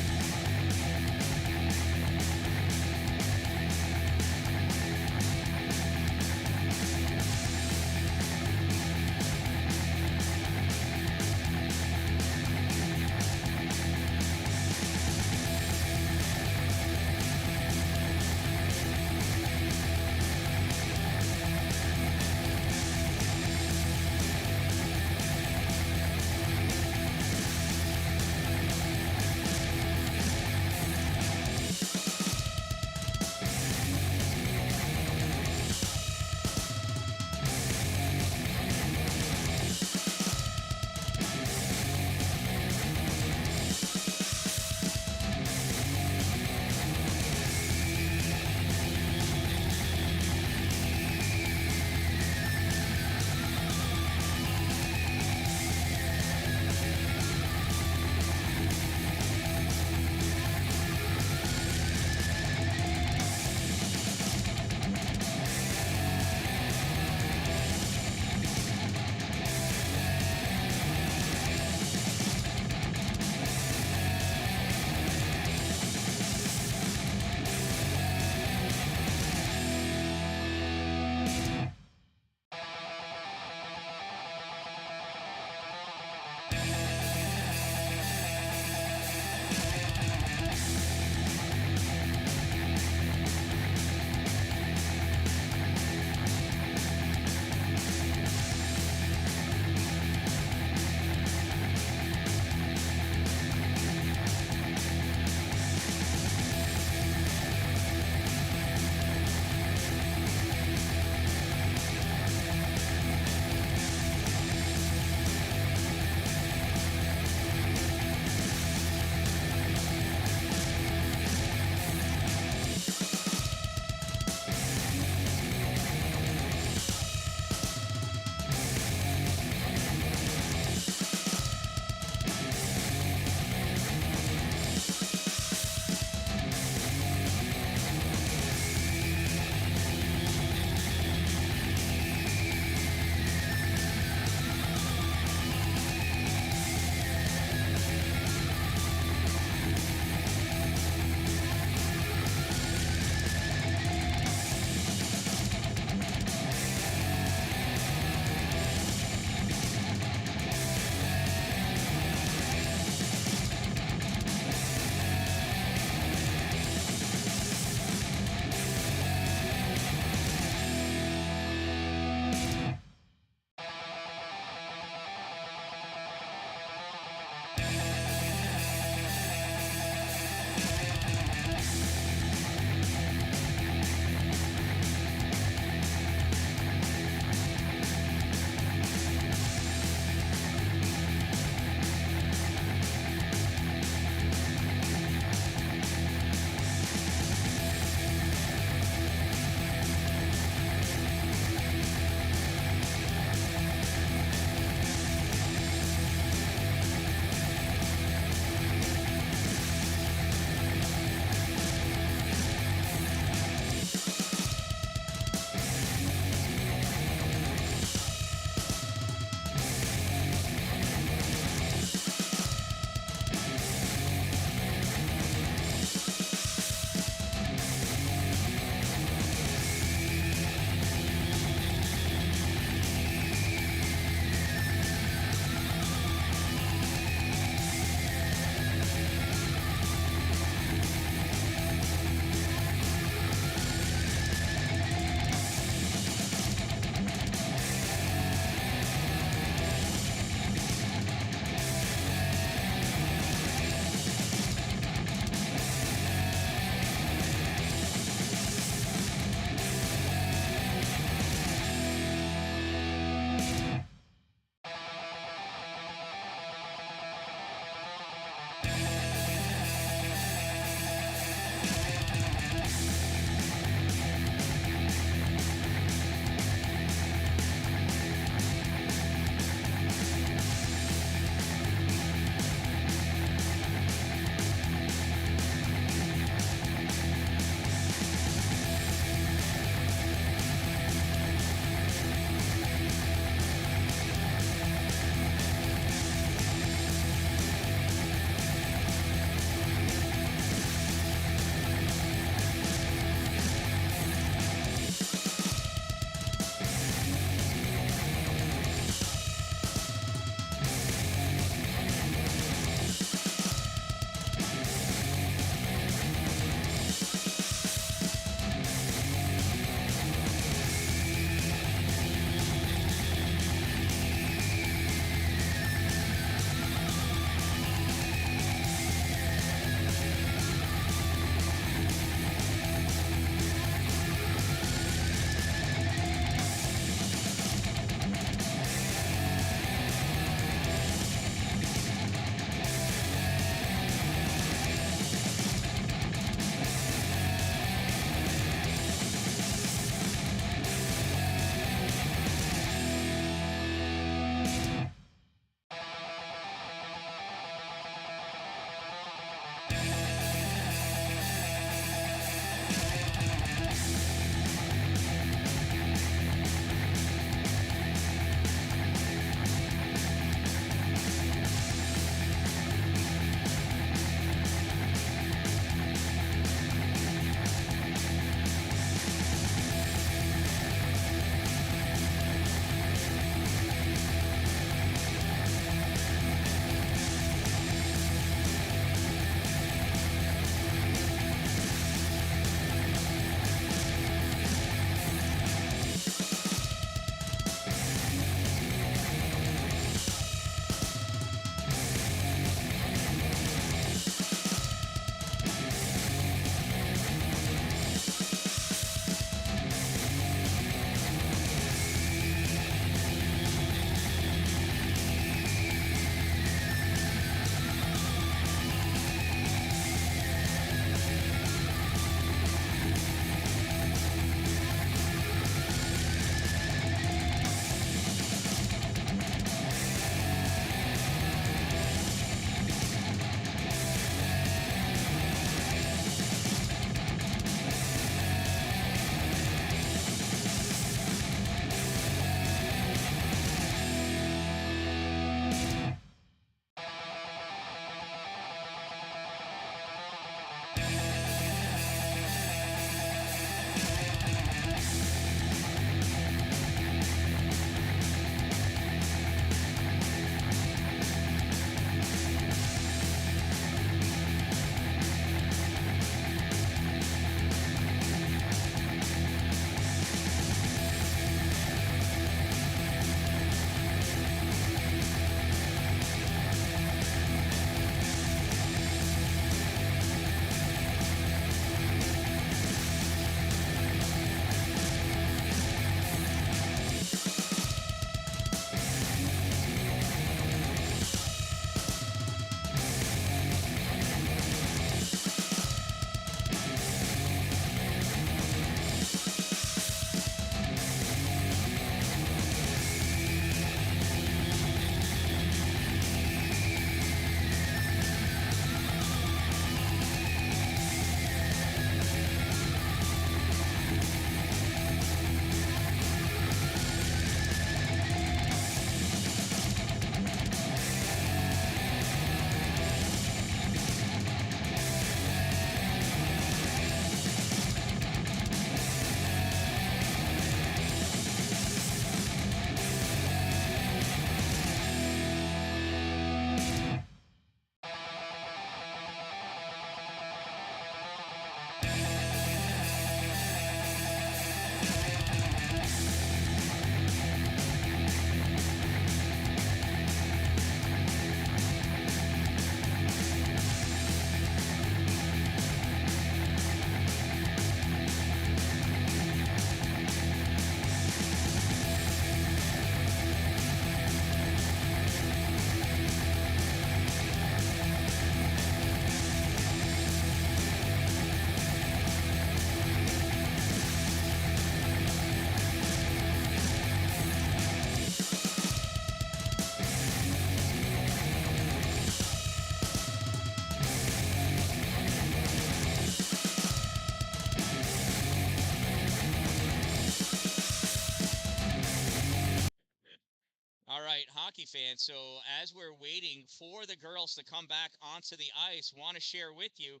hockey fans. So as we're waiting for the girls to come back onto the ice, want to share with you,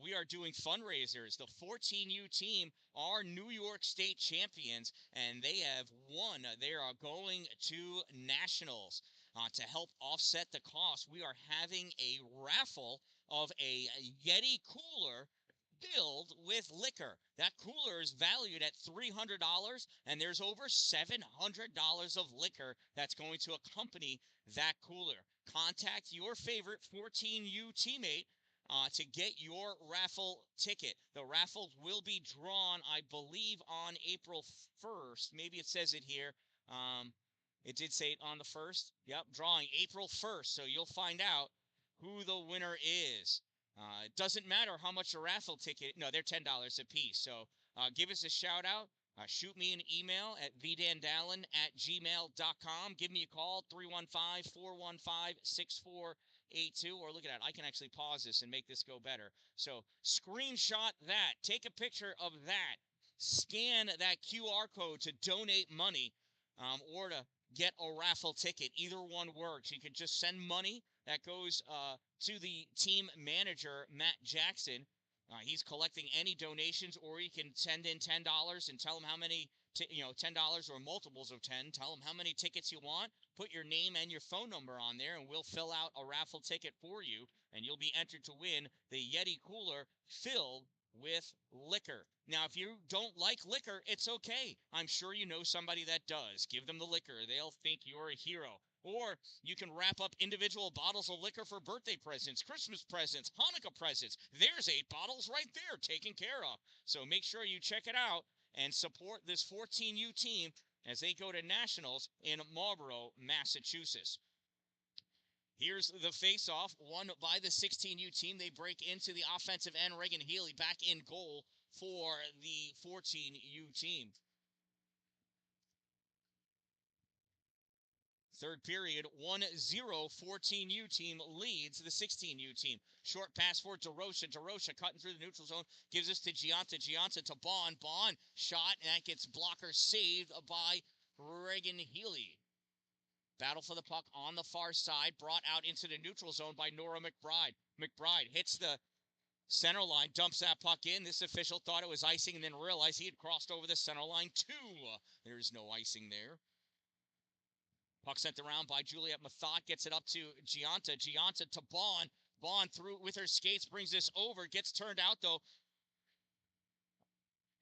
we are doing fundraisers. The 14U team are New York State champions, and they have won. They are going to nationals. To help offset the cost, we are having a raffle of a Yeti cooler filled with liquor. That cooler is valued at $300, and there's over $700 of liquor that's going to accompany that cooler. Contact your favorite 14U teammate to get your raffle ticket. The raffle will be drawn, I believe, on April 1st. Maybe it says it here. It did say it on the 1st. Yep, drawing April 1st, so you'll find out who the winner is. It doesn't matter how much a raffle ticket. No, they're $10 a piece. So give us a shout out. Shoot me an email at vdan-dalin@gmail.com. Give me a call, 315-415-6482. Or look at that. I can actually pause this and make this go better. So screenshot that. Take a picture of that. Scan that QR code to donate money or to get a raffle ticket. Either one works. You could just send money that goes to the team manager, Matt Jackson. He's collecting any donations, or you can send in $10 and tell him how many, $10 or multiples of 10. Tell him how many tickets you want. Put your name and your phone number on there, and we'll fill out a raffle ticket for you, and you'll be entered to win the Yeti cooler filled with liquor. Now, if you don't like liquor, it's okay. I'm sure you know somebody that does. Give them the liquor. They'll think you're a hero. Or you can wrap up individual bottles of liquor for birthday presents, Christmas presents, Hanukkah presents. There's 8 bottles right there taken care of. So make sure you check it out and support this 14U team as they go to nationals in Marlborough, Massachusetts. Here's the face-off, won by the 16U team. They break into the offensive end. Reagan Healy back in goal for the 14U team. Third period, 1-0, 14U team leads the 16U team. Short pass for DeRocha. DeRocha cutting through the neutral zone. Gives this to Gianta. Gianta to Bond. Bond shot, and that gets blocker saved by Reagan Healy. Battle for the puck on the far side. Brought out into the neutral zone by Nora McBride. McBride hits the center line, dumps that puck in. This official thought it was icing and then realized he had crossed over the center line too. There's no icing there. Puck sent around by Juliet Mathot. Gets it up to Gianta. Gianta to Bond. Bond through with her skates. Brings this over. Gets turned out, though.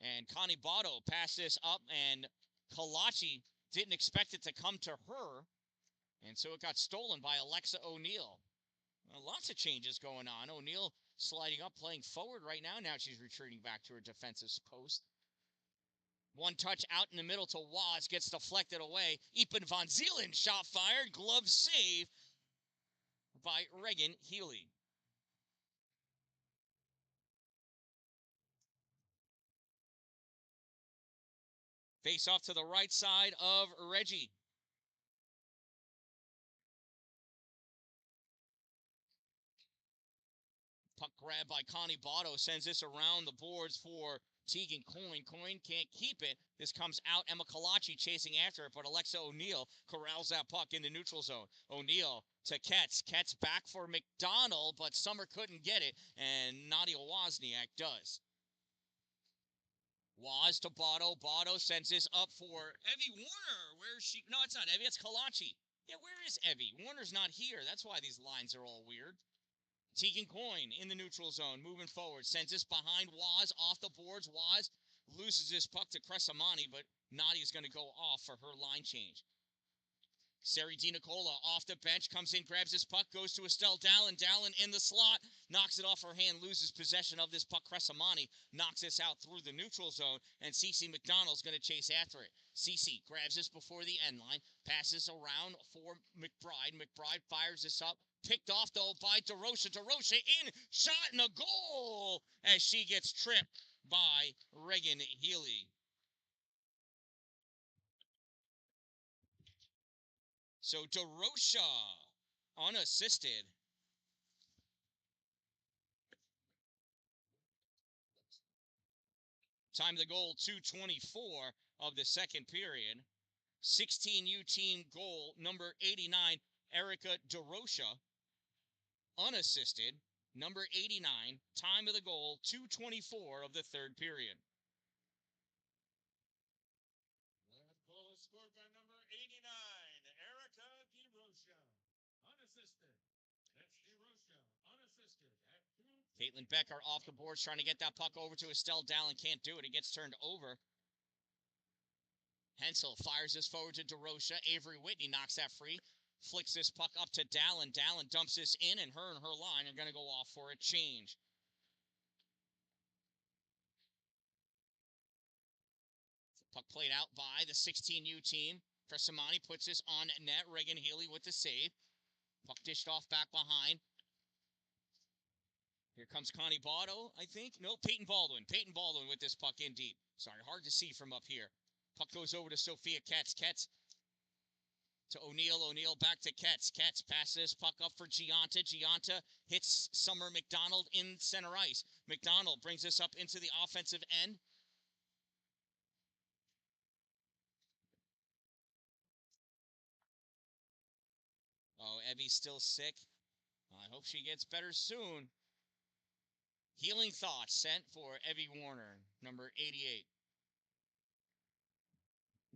And Connie Botto passed this up. And Kalachi didn't expect it to come to her. And so it got stolen by Alexa O'Neill. Lots of changes going on. O'Neill sliding up, playing forward right now. Now she's retreating back to her defensive post. One touch out in the middle to Waz, gets deflected away. Epen Von Zielen shot fired, glove save by Reagan Healy. Face off to the right side of Reggie. Puck grab by Connie Botto sends this around the boards for Tegan Coyne. Coyne can't keep it. This comes out. Emma Kalachi chasing after it, but Alexa O'Neill corrals that puck in the neutral zone. O'Neill to Ketz. Ketz back for McDonald, but Summer couldn't get it, and Nadia Wozniak does. Waz to Botto. Botto sends this up for Evie Warner. Where is she? No, it's not Evie. It's Kalachi. Yeah, where is Evie? Warner's not here. That's why these lines are all weird. Tegan Coyne in the neutral zone, moving forward. Sends this behind Waz, off the boards. Waz loses this puck to Cresamani, but Nadia's going to go off for her line change. Sari Di Nicola off the bench, comes in, grabs this puck, goes to Estelle Dallin. Dallin in the slot, knocks it off her hand, loses possession of this puck. Cresamani knocks this out through the neutral zone, and Cece McDonald's going to chase after it. Cece grabs this before the end line, passes around for McBride. McBride fires this up. Picked off, though, by DeRocha. DeRocha in, shot, and a goal as she gets tripped by Reagan Healy. So DeRocha, unassisted. Time of the goal, 2:24 of the second period. 16U team goal, number 89, Erica DeRocha, unassisted, number 89, time of the goal, 2:24 of the third period. That goal is scored by number 89, Erica DeRocha, unassisted. That's DeRocha, unassisted at 2. Caitlin Becker off the boards, trying to get that puck over to Estelle Dallin. Can't do it. It gets turned over. Hensel fires this forward to DeRocha. Avery Whitney knocks that free. Flicks this puck up to Dallin. Dallin dumps this in, and her line are going to go off for a change. Puck played out by the 16U team. Cresamani puts this on net. Reagan Healy with the save. Puck dished off back behind. Here comes Connie Botto, I think. No, Peyton Baldwin. Peyton Baldwin with this puck in deep. Sorry, hard to see from up here. Puck goes over to Sophia Ketz. Ketz to O'Neill. O'Neill back to Ketz. Ketz passes puck up for Gianta. Gianta hits Summer McDonald in center ice. McDonald brings this up into the offensive end. Oh, Evie's still sick. I hope she gets better soon. Healing thoughts sent for Evie Warner, number 88.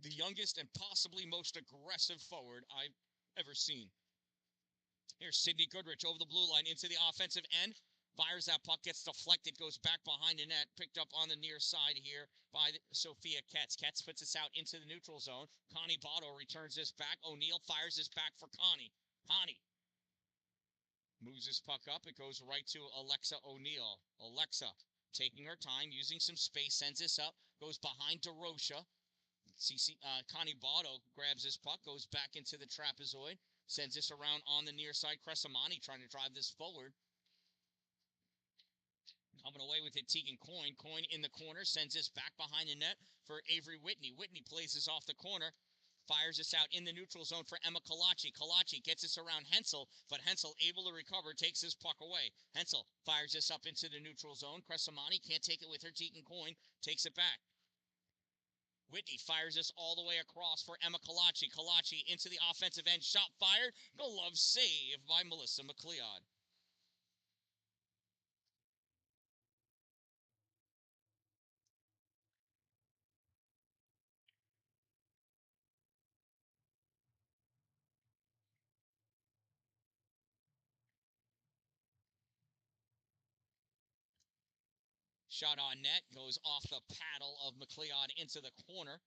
The youngest and possibly most aggressive forward I've ever seen. Here's Sydney Goodrich over the blue line into the offensive end. Fires that puck, gets deflected, goes back behind the net. Picked up on the near side here by Sophia Ketz. Ketz puts this out into the neutral zone. Connie Botto returns this back. O'Neill fires this back for Connie. Connie moves this puck up. It goes right to Alexa O'Neill. Alexa taking her time, using some space, sends this up. Goes behind DeRocha. Connie Botto grabs this puck, goes back into the trapezoid, sends this around on the near side. Cresamani trying to drive this forward. Coming away with it, Tegan Coyne. Coyne in the corner, sends this back behind the net for Avery Whitney. Whitney plays this off the corner, fires this out in the neutral zone for Emma Kalachi. Kalachi gets this around Hensel, but Hensel able to recover, takes this puck away. Hensel fires this up into the neutral zone. Cresamani can't take it with her. Tegan Coyne takes it back. Whitney fires this all the way across for Emma Kalachi. Kalachi into the offensive end. Shot fired. Glove save by Melissa McLeod. Shot on net. Goes off the paddle of McLeod into the corner.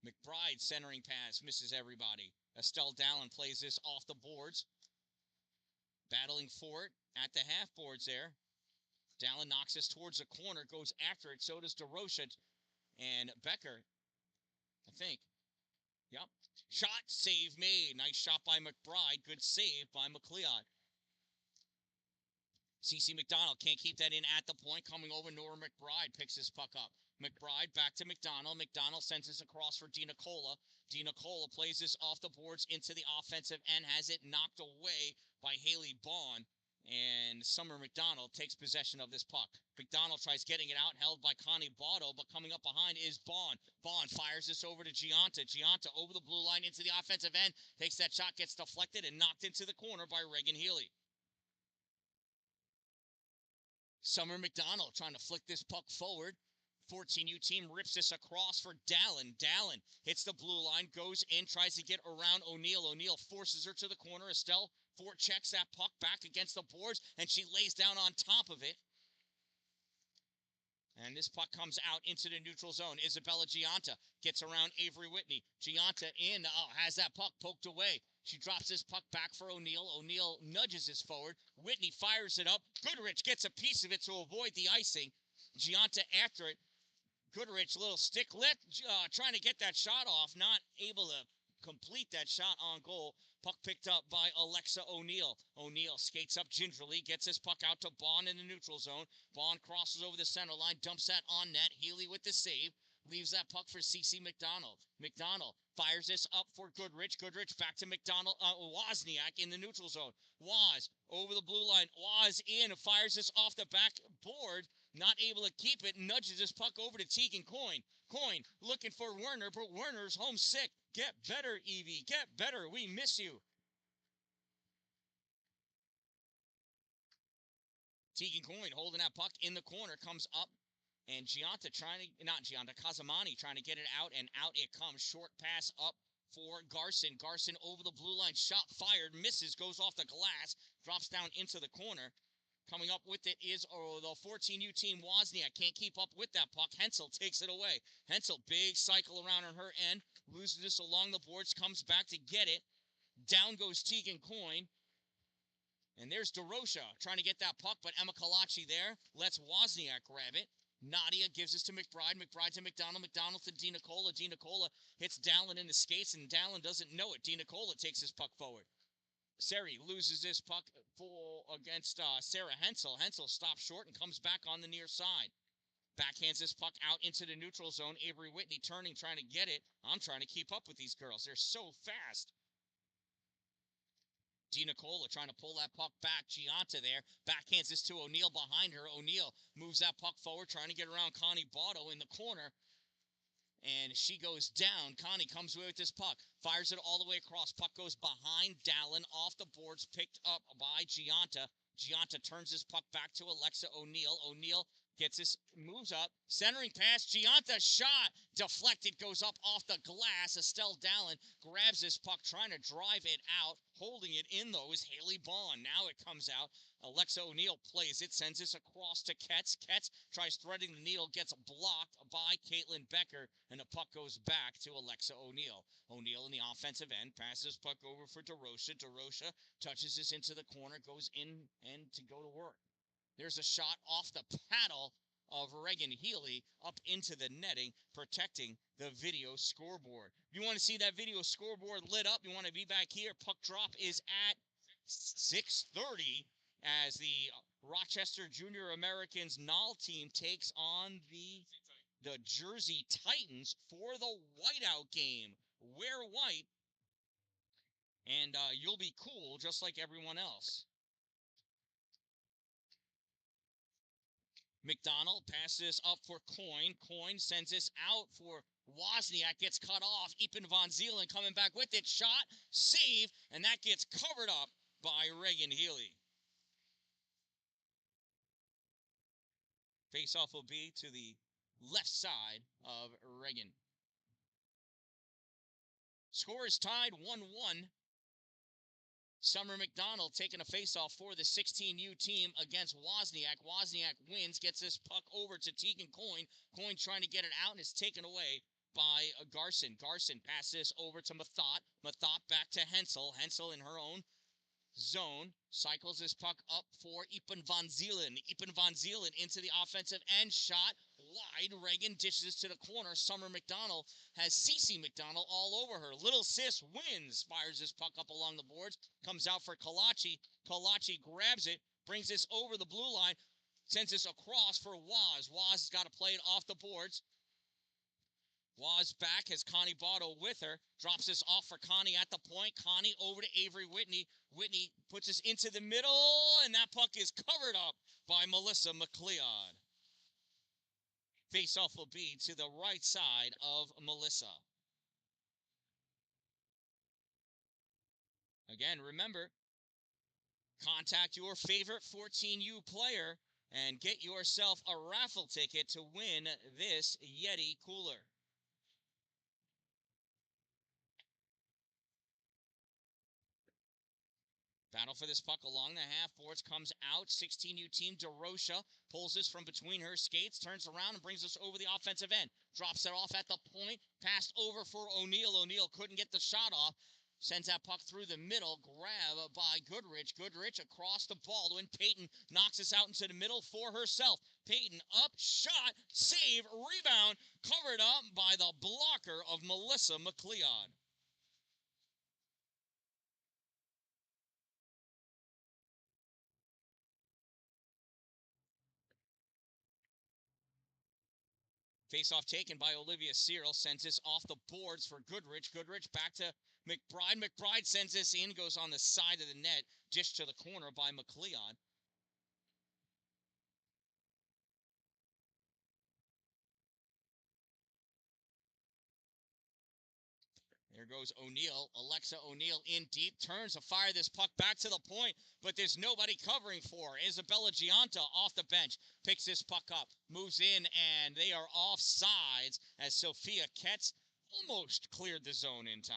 McBride centering pass, misses everybody. Estelle Dallin plays this off the boards. Battling for it at the half boards there. Dallin knocks this towards the corner, goes after it. So does DeRocha and Becker, I think. Yep. Shot, save made. Nice shot by McBride. Good save by McLeod. CeCe McDonald can't keep that in at the point. Coming over, Nora McBride picks this puck up. McBride back to McDonald. McDonald sends this across for Dina Cola. Dina Cola plays this off the boards into the offensive end. Has it knocked away by Haley Bond. And Summer McDonald takes possession of this puck. McDonald tries getting it out, held by Connie Botto, but coming up behind is Bond. Bond fires this over to Gianta. Gianta over the blue line into the offensive end. Takes that shot, gets deflected, and knocked into the corner by Reagan Healy. Summer McDonald trying to flick this puck forward. 14U team rips this across for Dallin. Dallin hits the blue line, goes in, tries to get around O'Neill. O'Neill forces her to the corner. Estelle forechecks that puck back against the boards, and she lays down on top of it. And this puck comes out into the neutral zone. Isabella Gianta gets around Avery Whitney. Gianta has that puck poked away. She drops this puck back for O'Neill. O'Neill nudges this forward. Whitney fires it up. Goodrich gets a piece of it to avoid the icing. Gianta after it. Goodrich, little stick lift, trying to get that shot off. Not able to complete that shot on goal. Puck picked up by Alexa O'Neill. O'Neill skates up gingerly, gets his puck out to Bond in the neutral zone. Bond crosses over the center line, dumps that on net. Healy with the save. Leaves that puck for CeCe McDonald. McDonald fires this up for Goodrich. Goodrich back to McDonald. Wozniak in the neutral zone. Woz over the blue line. Woz in, fires this off the back board. Not able to keep it, nudges this puck over to Tegan Coyne. Coyne looking for Werner, but Werner's homesick. Get better, Evie. Get better. We miss you. Tegan Coyne holding that puck in the corner, comes up, and Kazamani trying to get it out, and out it comes. Short pass up for Garson. Garson over the blue line, shot fired, misses, goes off the glass, drops down into the corner. Coming up with it is the 14U team, Wozniak. Can't keep up with that puck. Hensel takes it away. Hensel, big cycle around on her end, loses this along the boards, comes back to get it. Down goes Tegan Coyne. And there's DeRocha trying to get that puck, but Emma Kalachi there lets Wozniak grab it. Nadia gives this to McBride. McBride to McDonald. McDonald to DiNicola. DiNicola hits Dallin in the skates, and Dallin doesn't know it. DiNicola takes his puck forward. Seri loses this puck against Sarah Hensel. Hensel stops short and comes back on the near side. Backhands this puck out into the neutral zone. Avery Whitney turning, trying to get it. I'm trying to keep up with these girls. They're so fast. DiNicola trying to pull that puck back. Gianta there. Backhands this to O'Neill behind her. O'Neill moves that puck forward, trying to get around Connie Botto in the corner. And she goes down. Connie comes away with this puck. Fires it all the way across. Puck goes behind Dallin, off the boards, picked up by Gianta. Gianta turns this puck back to Alexa O'Neill. O'Neill gets this, moves up, centering pass. Gianta shot, deflected, goes up off the glass. Estelle Dallin grabs this puck, trying to drive it out. Holding it in, though, is Haley Bond. Now it comes out. Alexa O'Neill plays it, sends this across to Ketz. Ketz tries threading the needle, gets blocked by Caitlin Becker, and the puck goes back to Alexa O'Neill. O'Neill in the offensive end, passes puck over for DeRocha. DeRocha touches this into the corner, goes in and to go to work. There's a shot off the paddle of Reagan Healy up into the netting, protecting the video scoreboard. If you want to see that video scoreboard lit up, you want to be back here. Puck drop is at 6:30 as the Rochester Junior Americans NOL team takes on the Jersey Titans for the whiteout game. Wear white, and you'll be cool just like everyone else. McDonald passes up for Coyne. Coyne sends this out for Wozniak. Gets cut off. Epen Von Zielen coming back with it. Shot, save, and that gets covered up by Reagan Healy. Face-off will be to the left side of Reagan. Score is tied 1-1. Summer McDonald taking a face-off for the 16U team against Wozniak. Wozniak wins, gets this puck over to Tegan Coyne. Coyne trying to get it out, and it's taken away by Garson. Garson passes over to Mathot. Mathot back to Hensel. Hensel in her own zone. Cycles this puck up for Epen Von Zielen. Epen Von Zielen into the offensive end. Shot wide. Reagan dishes to the corner. Summer McDonald has Cece McDonald all over her. Little Sis wins. Fires this puck up along the boards. Comes out for Kalachi. Kalachi grabs it. Brings this over the blue line. Sends this across for Waz. Waz has got to play it off the boards. Waz back, has Connie Botto with her. Drops this off for Connie at the point. Connie over to Avery Whitney. Whitney puts this into the middle, and that puck is covered up by Melissa McLeod. Face-off will be to the right side of Melissa. Again, remember, contact your favorite 14U player and get yourself a raffle ticket to win this Yeti cooler. Battle for this puck along the half boards, comes out. 16U team, DeRocha pulls this from between her skates, turns around and brings this over the offensive end. Drops it off at the point, passed over for O'Neill. O'Neill couldn't get the shot off. Sends that puck through the middle, grab by Goodrich. Goodrich across to Baldwin. Peyton knocks this out into the middle for herself. Peyton up, shot, save, rebound, covered up by the blocker of Melissa McLeod. Face-off taken by Olivia Cyril. Sends this off the boards for Goodrich. Goodrich back to McBride. McBride sends this in. Goes on the side of the net. Dish to the corner by McLeod. Here goes O'Neal. Alexa O'Neal in deep. Turns to fire this puck back to the point, but there's nobody covering for her. Isabella Gianta off the bench. Picks this puck up. Moves in, and they are offsides as Sophia Ketz almost cleared the zone in time.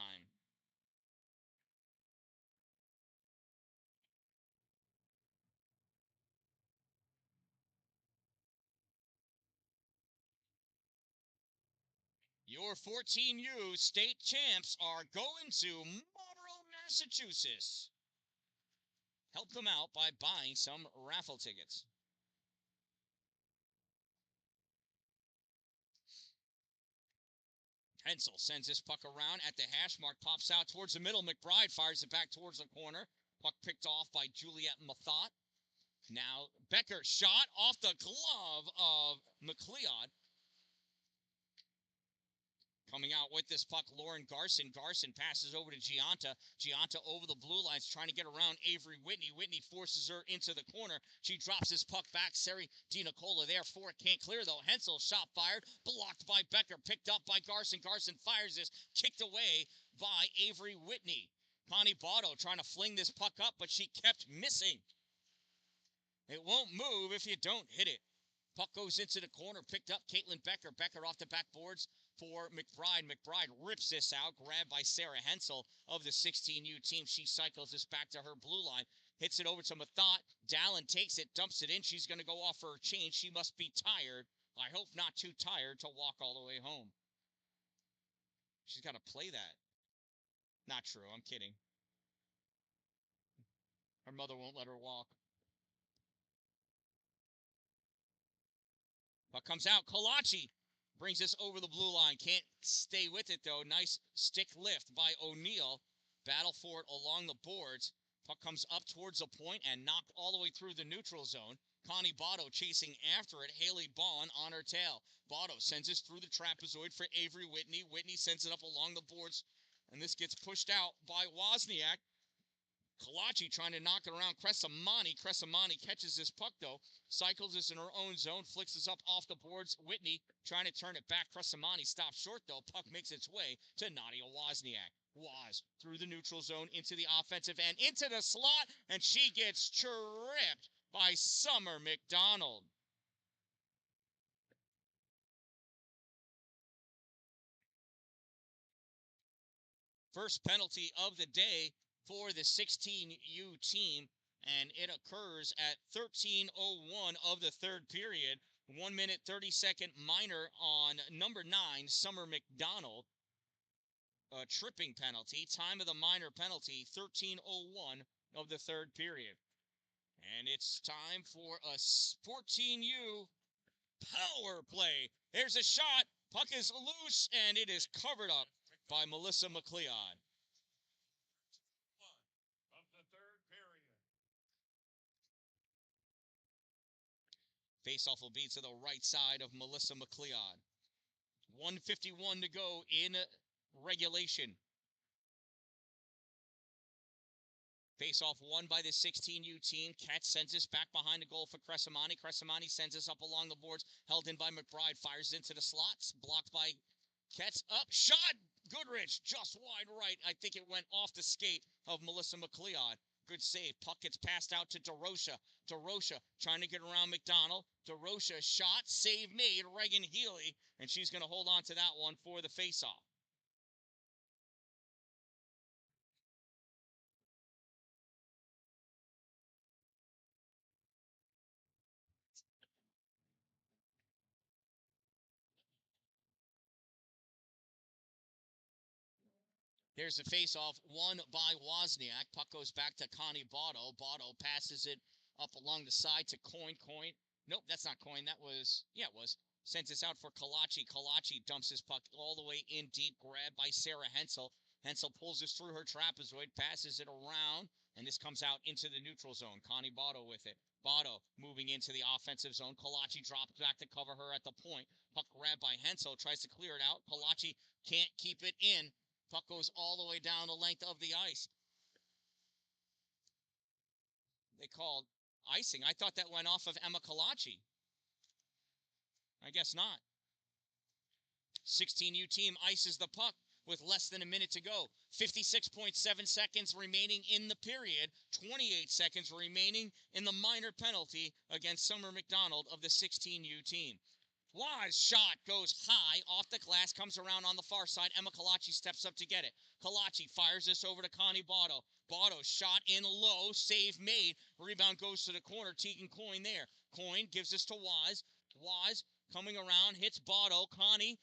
Your 14U state champs are going to Marlborough, Massachusetts. Help them out by buying some raffle tickets. Hensel sends this puck around at the hash mark, pops out towards the middle. McBride fires it back towards the corner. Puck picked off by Juliet Mathot. Now Becker shot off the glove of McLeod. Coming out with this puck, Lauren Garson. Garson passes over to Gianta. Gianta over the blue lines, trying to get around Avery Whitney. Whitney forces her into the corner. She drops this puck back. Seri DiNicola there for it. Can't clear, though. Hensel, shot fired. Blocked by Becker. Picked up by Garson. Garson fires this. Kicked away by Avery Whitney. Connie Botto trying to fling this puck up, but she kept missing. It won't move if you don't hit it. Puck goes into the corner, picked up Caitlin Becker. Becker off the backboards for McBride. McBride rips this out, grabbed by Sarah Hensel of the 16U team. She cycles this back to her blue line, hits it over to Mathot. Dallin takes it, dumps it in. She's going to go off for a change. She must be tired. I hope not too tired to walk all the way home. She's got to play that. Not true. I'm kidding. Her mother won't let her walk. Puck comes out. Kolachi brings this over the blue line. Can't stay with it, though. Nice stick lift by O'Neal. Battle for it along the boards. Puck comes up towards the point and knocked all the way through the neutral zone. Connie Botto chasing after it. Haley Bond on her tail. Botto sends this through the trapezoid for Avery Whitney. Whitney sends it up along the boards, and this gets pushed out by Wozniak. Kalachi trying to knock it around Cresamani. Cresamani catches this puck, though. Cycles this in her own zone. Flicks this up off the boards. Whitney trying to turn it back. Cresamani stops short, though. Puck makes its way to Nadia Wozniak. Woz through the neutral zone into the offensive end. Into the slot, and she gets tripped by Summer McDonald. First penalty of the day for the 16U team, and it occurs at 13:01 of the third period. 1 minute, 30-second minor on number 9, Summer McDonald. A tripping penalty. Time of the minor penalty, 13:01 of the third period. And it's time for a 14U power play. There's a shot. Puck is loose, and it is covered up by Melissa McLeod. Of the third period. Faceoff will be to the right side of Melissa McLeod. 1:51 to go in regulation. Faceoff won by the 16U team. Katz sends this back behind the goal for Cresamani. Cresamani sends this up along the boards. Held in by McBride. Fires into the slots. Blocked by Katz. Up. Shot. Goodrich. Just wide right. I think it went off the skate of Melissa McLeod. Good save. Puck gets passed out to DeRocha. DeRocha trying to get around McDonald. DeRocha shot. Save made. Reagan Healy. And she's going to hold on to that one for the faceoff. There's the face-off, won by Wozniak. Puck goes back to Connie Botto. Botto passes it up along the side to Coin. Coin. Nope, that's not Coin. That was, yeah, it was. Sends this out for Kalachi. Kalachi dumps his puck all the way in deep. Grabbed by Sarah Hensel. Hensel pulls this through her trapezoid, passes it around, and this comes out into the neutral zone. Connie Botto with it. Botto moving into the offensive zone. Kalachi drops back to cover her at the point. Puck grabbed by Hensel. Tries to clear it out. Kalachi can't keep it in. Puck goes all the way down the length of the ice. They called icing. I thought that went off of Emma Kalachi. I guess not. 16U team ices the puck with less than a minute to go. 56.7 seconds remaining in the period. 28 seconds remaining in the minor penalty against Summer McDonald of the 16U team. Wise shot goes high off the glass, comes around on the far side. Emma Kalachi steps up to get it. Kalachi fires this over to Connie Botto. Botto shot in low, save made. Rebound goes to the corner. Tegan Coyne there. Coyne gives this to Wise. Wise coming around, hits Botto. Connie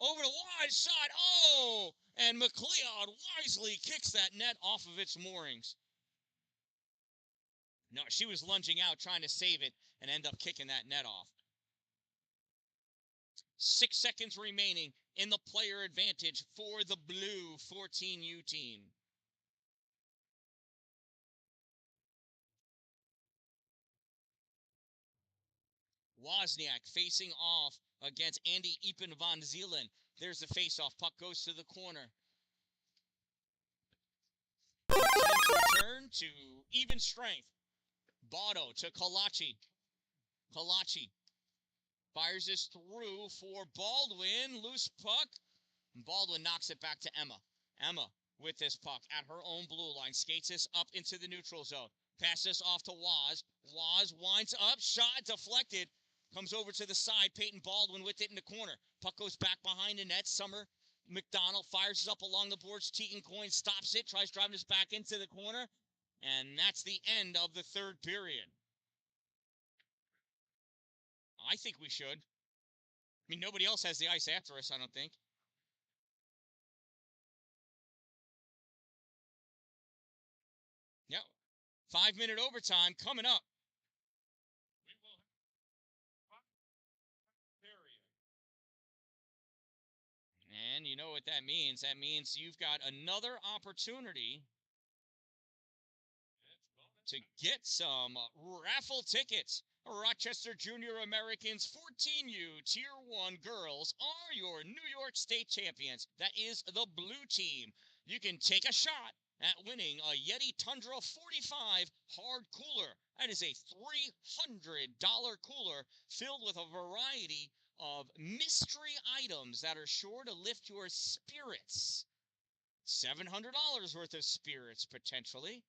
over to Wise shot. Oh! And McLeod wisely kicks that net off of its moorings. No, she was lunging out trying to save it and end up kicking that net off. 6 seconds remaining in the player advantage for the blue 14U team. Wozniak facing off against Andy Epen von Zielen. There's the face-off. Puck goes to the corner. Return to even strength. Botto to Kalachi. Kalachi fires this through for Baldwin. Loose puck. Baldwin knocks it back to Emma. Emma with this puck at her own blue line. Skates this up into the neutral zone. Pass this off to Waz. Waz winds up. Shot deflected. Comes over to the side. Peyton Baldwin with it in the corner. Puck goes back behind the net. Summer McDonald fires it up along the boards. Tegan Coyne stops it. Tries driving this back into the corner. And that's the end of the third period. I think we should. I mean, nobody else has the ice after us, I don't think. Yep. 5-minute overtime coming up. We will have period. And you know what that means. That means you've got another opportunity to get some raffle tickets. Rochester Junior Americans 14U Tier 1 girls are your New York State champions. That is the blue team. You can take a shot at winning a Yeti Tundra 45 hard cooler. That is a $300 cooler filled with a variety of mystery items that are sure to lift your spirits. $700 worth of spirits, potentially.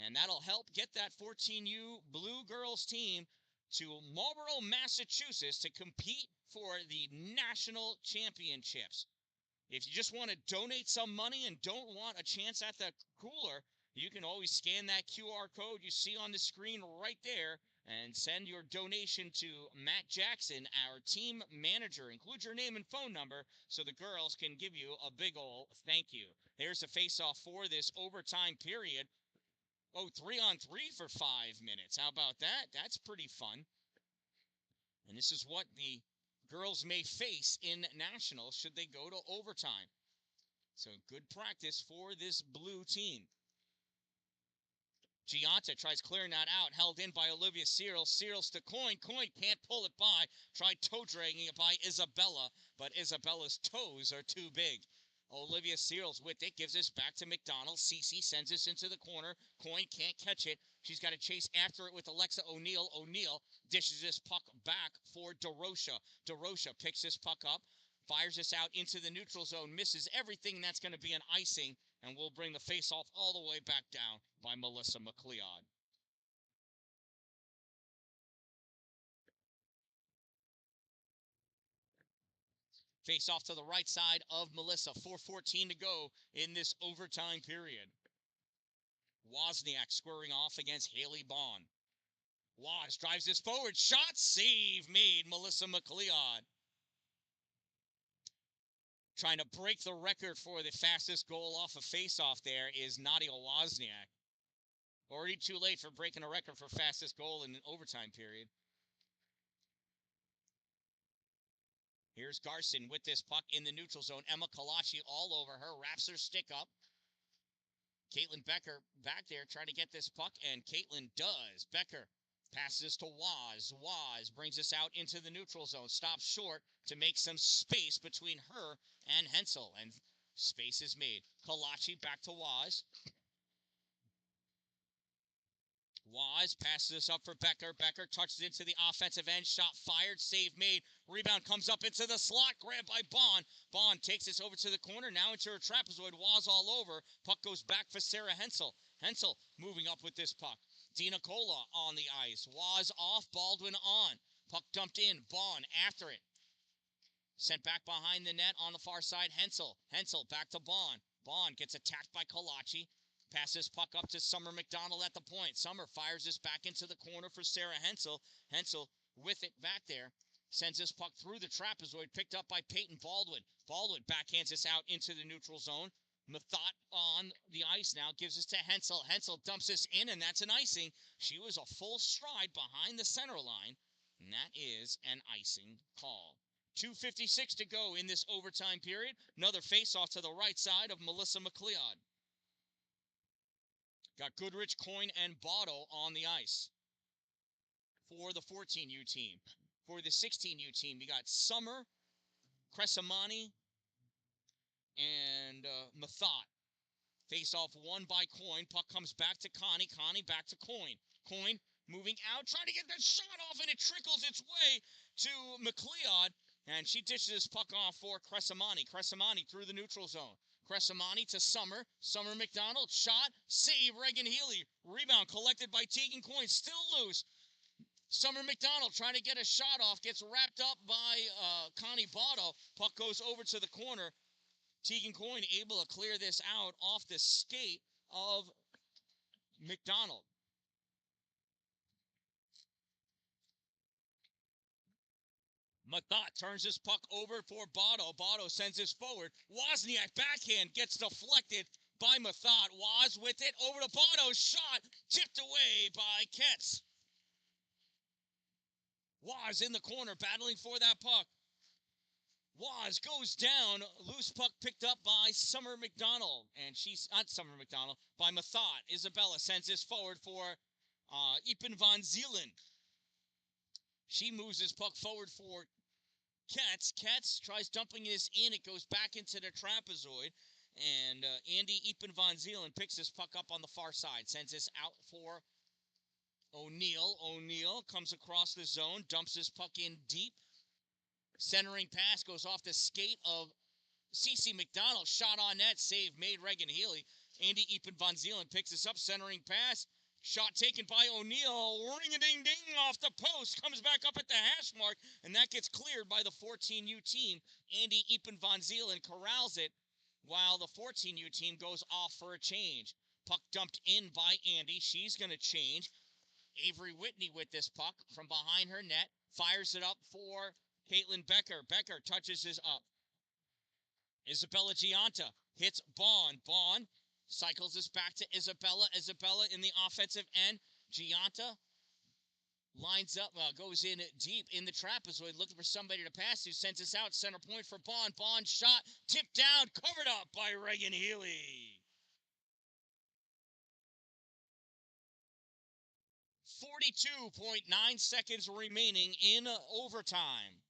And that'll help get that 14U Blue Girls team to Marlborough, Massachusetts to compete for the national championships. If you just want to donate some money and don't want a chance at the cooler, you can always scan that QR code you see on the screen right there and send your donation to Matt Jackson, our team manager. Include your name and phone number so the girls can give you a big ol' thank you. There's a face-off for this overtime period. Oh, 3-on-3 for 5 minutes. How about that? That's pretty fun. And this is what the girls may face in nationals should they go to overtime. So good practice for this blue team. Gianta tries clearing that out, held in by Olivia Searles. Searles to Coyne. Coyne can't pull it by. Tried toe dragging it by Isabella, but Isabella's toes are too big. Olivia Searles with it, gives this back to McDonald. Cece sends this into the corner. Coyne can't catch it. She's got to chase after it with Alexa O'Neill. O'Neill dishes this puck back for DeRocha. DeRocha picks this puck up, fires this out into the neutral zone, misses everything, and that's going to be an icing, and we'll bring the face-off all the way back down by Melissa McLeod. Face off to the right side of Melissa. 4:14 to go in this overtime period. Wozniak squaring off against Haley Bond. Woz drives this forward. Shot save made. Melissa McLeod. Trying to break the record for the fastest goal off a face-off there is Nadia Wozniak. Already too late for breaking a record for fastest goal in an overtime period. Here's Garson with this puck in the neutral zone. Emma Kalachi all over her, wraps her stick up. Caitlin Becker back there trying to get this puck, and Caitlin does. Becker passes to Waz. Waz brings this out into the neutral zone. Stops short to make some space between her and Hensel, and space is made. Kalachi back to Waz. Waz passes this up for Becker. Becker touches into the offensive end. Shot fired. Save made. Rebound comes up into the slot. Grabbed by Bond. Bond takes this over to the corner. Now into her trapezoid. Waz all over. Puck goes back for Sarah Hensel. Hensel moving up with this puck. Dina Cola on the ice. Waz off. Baldwin on. Puck dumped in. Bond after it. Sent back behind the net on the far side. Hensel. Hensel back to Bond. Bond gets attacked by Kolachi. Passes puck up to Summer McDonald at the point. Summer fires this back into the corner for Sarah Hensel. Hensel with it back there. Sends this puck through the trapezoid, picked up by Peyton Baldwin. Baldwin backhands this out into the neutral zone. Mathot on the ice now, gives this to Hensel. Hensel dumps this in, and that's an icing. She was a full stride behind the center line, and that is an icing call. 2:56 to go in this overtime period. Another face-off to the right side of Melissa McLeod. Got Goodrich, Coyne, and Botto on the ice for the 14U team. For the 16U team, we got Summer, Cresamani, and Mathot. Face off won by Coyne. Puck comes back to Connie. Connie back to Coyne. Coyne moving out, trying to get that shot off, and it trickles its way to McLeod. And she dishes this puck off for Cresamani. Cresamani through the neutral zone. Cresamani to Summer. Summer McDonald. Shot. Save. Reagan Healy. Rebound collected by Tegan Coyne. Still loose. Summer McDonald trying to get a shot off. Gets wrapped up by Connie Botto. Puck goes over to the corner. Tegan Coyne able to clear this out off the skate of McDonald. Mathot turns this puck over for Botto. Botto sends this forward. Wozniak backhand gets deflected by Mathot. Woz with it over to Botto. Shot tipped away by Ketz. Woz in the corner battling for that puck. Woz goes down. Loose puck picked up by Summer McDonald. And she's not Summer McDonald, by Mathot. Isabella sends this forward for Ipen Van Zielen. She moves this puck forward for Katz. Katz tries dumping this in. It goes back into the trapezoid. And Andy Ipen Van Zielen picks this puck up on the far side. Sends this out for O'Neill. O'Neill comes across the zone. Dumps this puck in deep. Centering pass goes off the skate of CeCe McDonald. Shot on net. Save made Reagan Healy. Andy Ipen Van Zielen picks this up. Centering pass. Shot taken by O'Neill, ring-a-ding-ding off the post, comes back up at the hash mark, and that gets cleared by the 14U team. Andy Ipen Van Zielen corrals it, while the 14U team goes off for a change. Puck dumped in by Andy. She's going to change. Avery Whitney with this puck from behind her net, fires it up for Caitlin Becker. Becker touches this up. Isabella Gianta hits Bond. Bond cycles this back to Isabella. Isabella in the offensive end. Gianta lines up, goes in deep in the trapezoid, looking for somebody to pass to. Sends this out, center point for Bond. Bond shot, tipped down, covered up by Reagan Healy. 42.9 seconds remaining in overtime.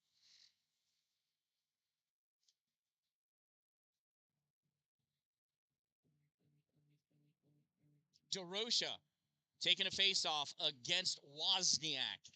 DeRocha taking a face-off against Wozniak.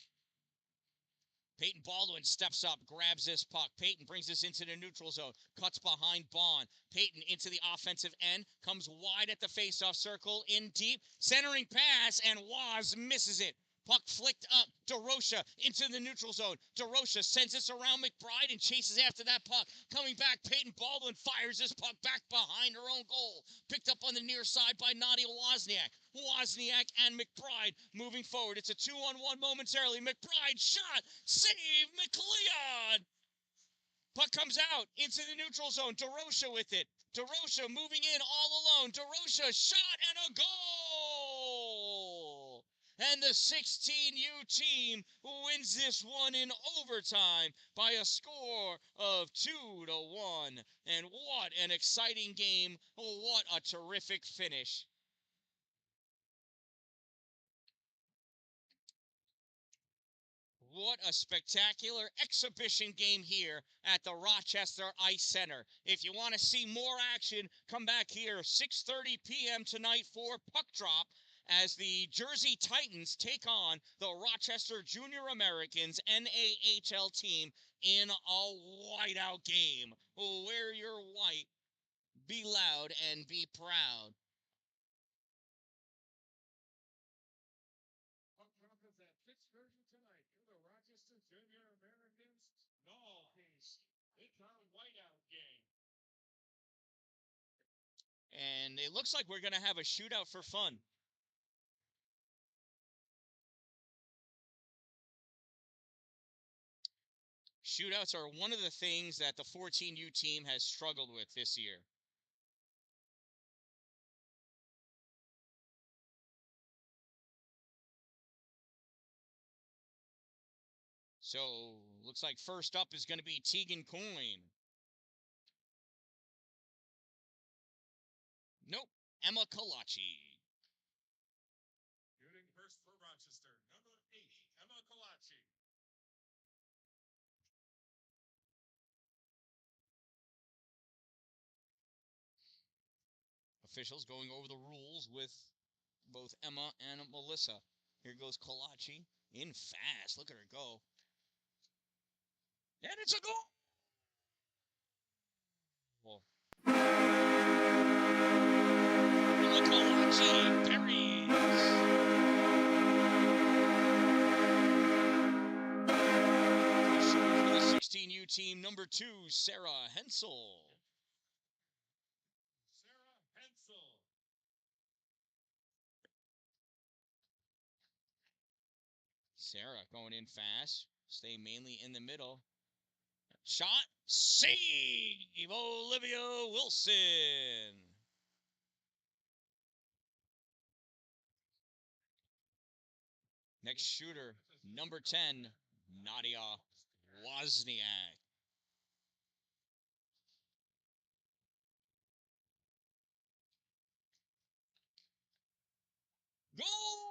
Peyton Baldwin steps up, grabs this puck. Peyton brings this into the neutral zone, cuts behind Bond. Peyton into the offensive end, comes wide at the face-off circle, in deep, centering pass, and Woz misses it. Puck flicked up. DeRocha into the neutral zone. DeRocha sends this around McBride and chases after that puck. Coming back, Peyton Baldwin fires this puck back behind her own goal. Picked up on the near side by Nadia Wozniak. Wozniak and McBride moving forward. It's a 2-on-1 momentarily. McBride shot. Save McLeod. Puck comes out into the neutral zone. DeRocha with it. DeRocha moving in all alone. DeRocha shot and a goal. And the 16U team wins this one in overtime by a score of 2-1. And what an exciting game. What a terrific finish. What a spectacular exhibition game here at the Rochester Ice Center. If you want to see more action, come back here 6:30 p.m. tonight for Puck Drop. as the Jersey Titans take on the Rochester Junior Americans NAHL team in a whiteout game. Wear your white, be loud, and be proud. Puck drop is at Pittsburgh tonight. For the Rochester Junior Americans, no peace. It's a whiteout game. And it looks like we're going to have a shootout for fun. Shootouts are one of the things that the 14U team has struggled with this year. So, looks like first up is going to be Tegan Coyne. Nope, Emma Kalachi. Shooting first for Rochester, number 8, Emma Kalachi. Officials going over the rules with both Emma and Melissa. Here goes Kalachi in fast. Look at her go. And it's a goal! Emma Kalachi buries. For the 16U team, number 2, Sarah Hensel. Sarah Hensel. Sarah going in fast. Stay mainly in the middle. Shot. Save! Olivia Wilson. Next shooter, number 10, Nadia Wozniak. Goal!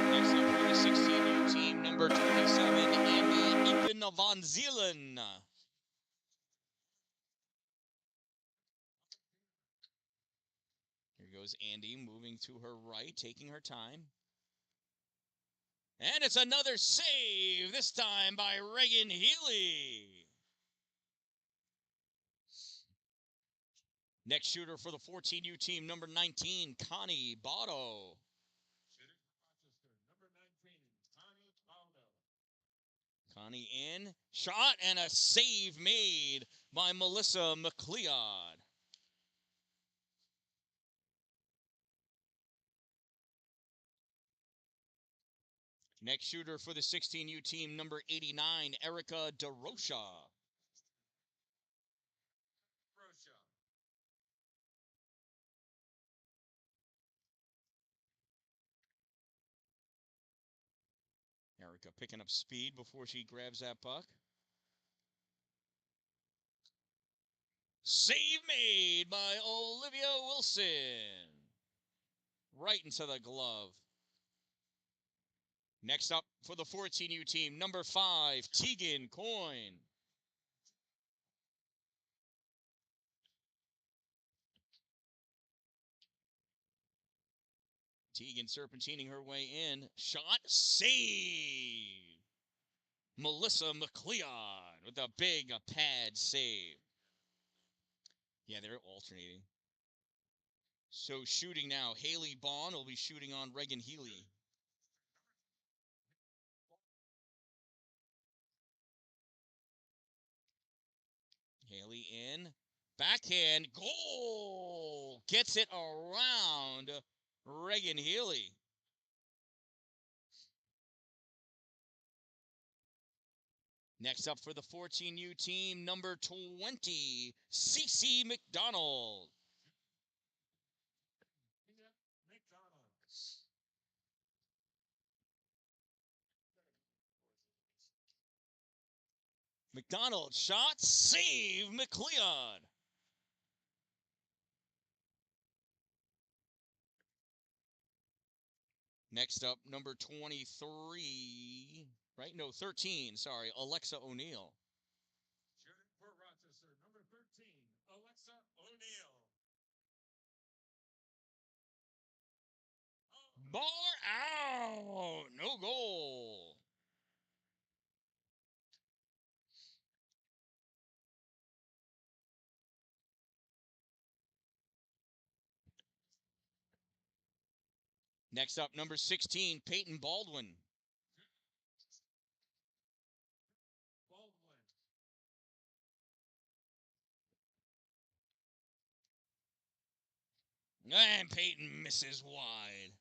Next up for the 16U team, number 27, Andy Ivan Van Zielen. Here goes Andy moving to her right, taking her time. And it's another save, this time by Reagan Healy. Next shooter for the 14U team, number 19, Connie Botto. Shooting for Rochester, number 19, Connie Botto. Connie in, shot, and a save made by Melissa McLeod. Next shooter for the 16U team, number 89, Erica DeRocha. Rocha. Erica picking up speed before she grabs that puck. Save made by Olivia Wilson. Right into the glove. Next up for the 14U team, number 5, Tegan Coyne. Tegan serpentining her way in. Shot, save. Melissa McLeod with a big pad save. Yeah, they're alternating. So shooting now, Haley Bond will be shooting on Reagan Healy. Haley in. Backhand. Goal! Gets it around Reagan Healy. Next up for the 14U team, number 20, Cece McDonald. McDonald shot, save McLeod. Next up, number 23, right? No, 13, sorry, Alexa O'Neill. Bar out. No goal. Next up, number 16, Peyton Baldwin. And Peyton misses wide.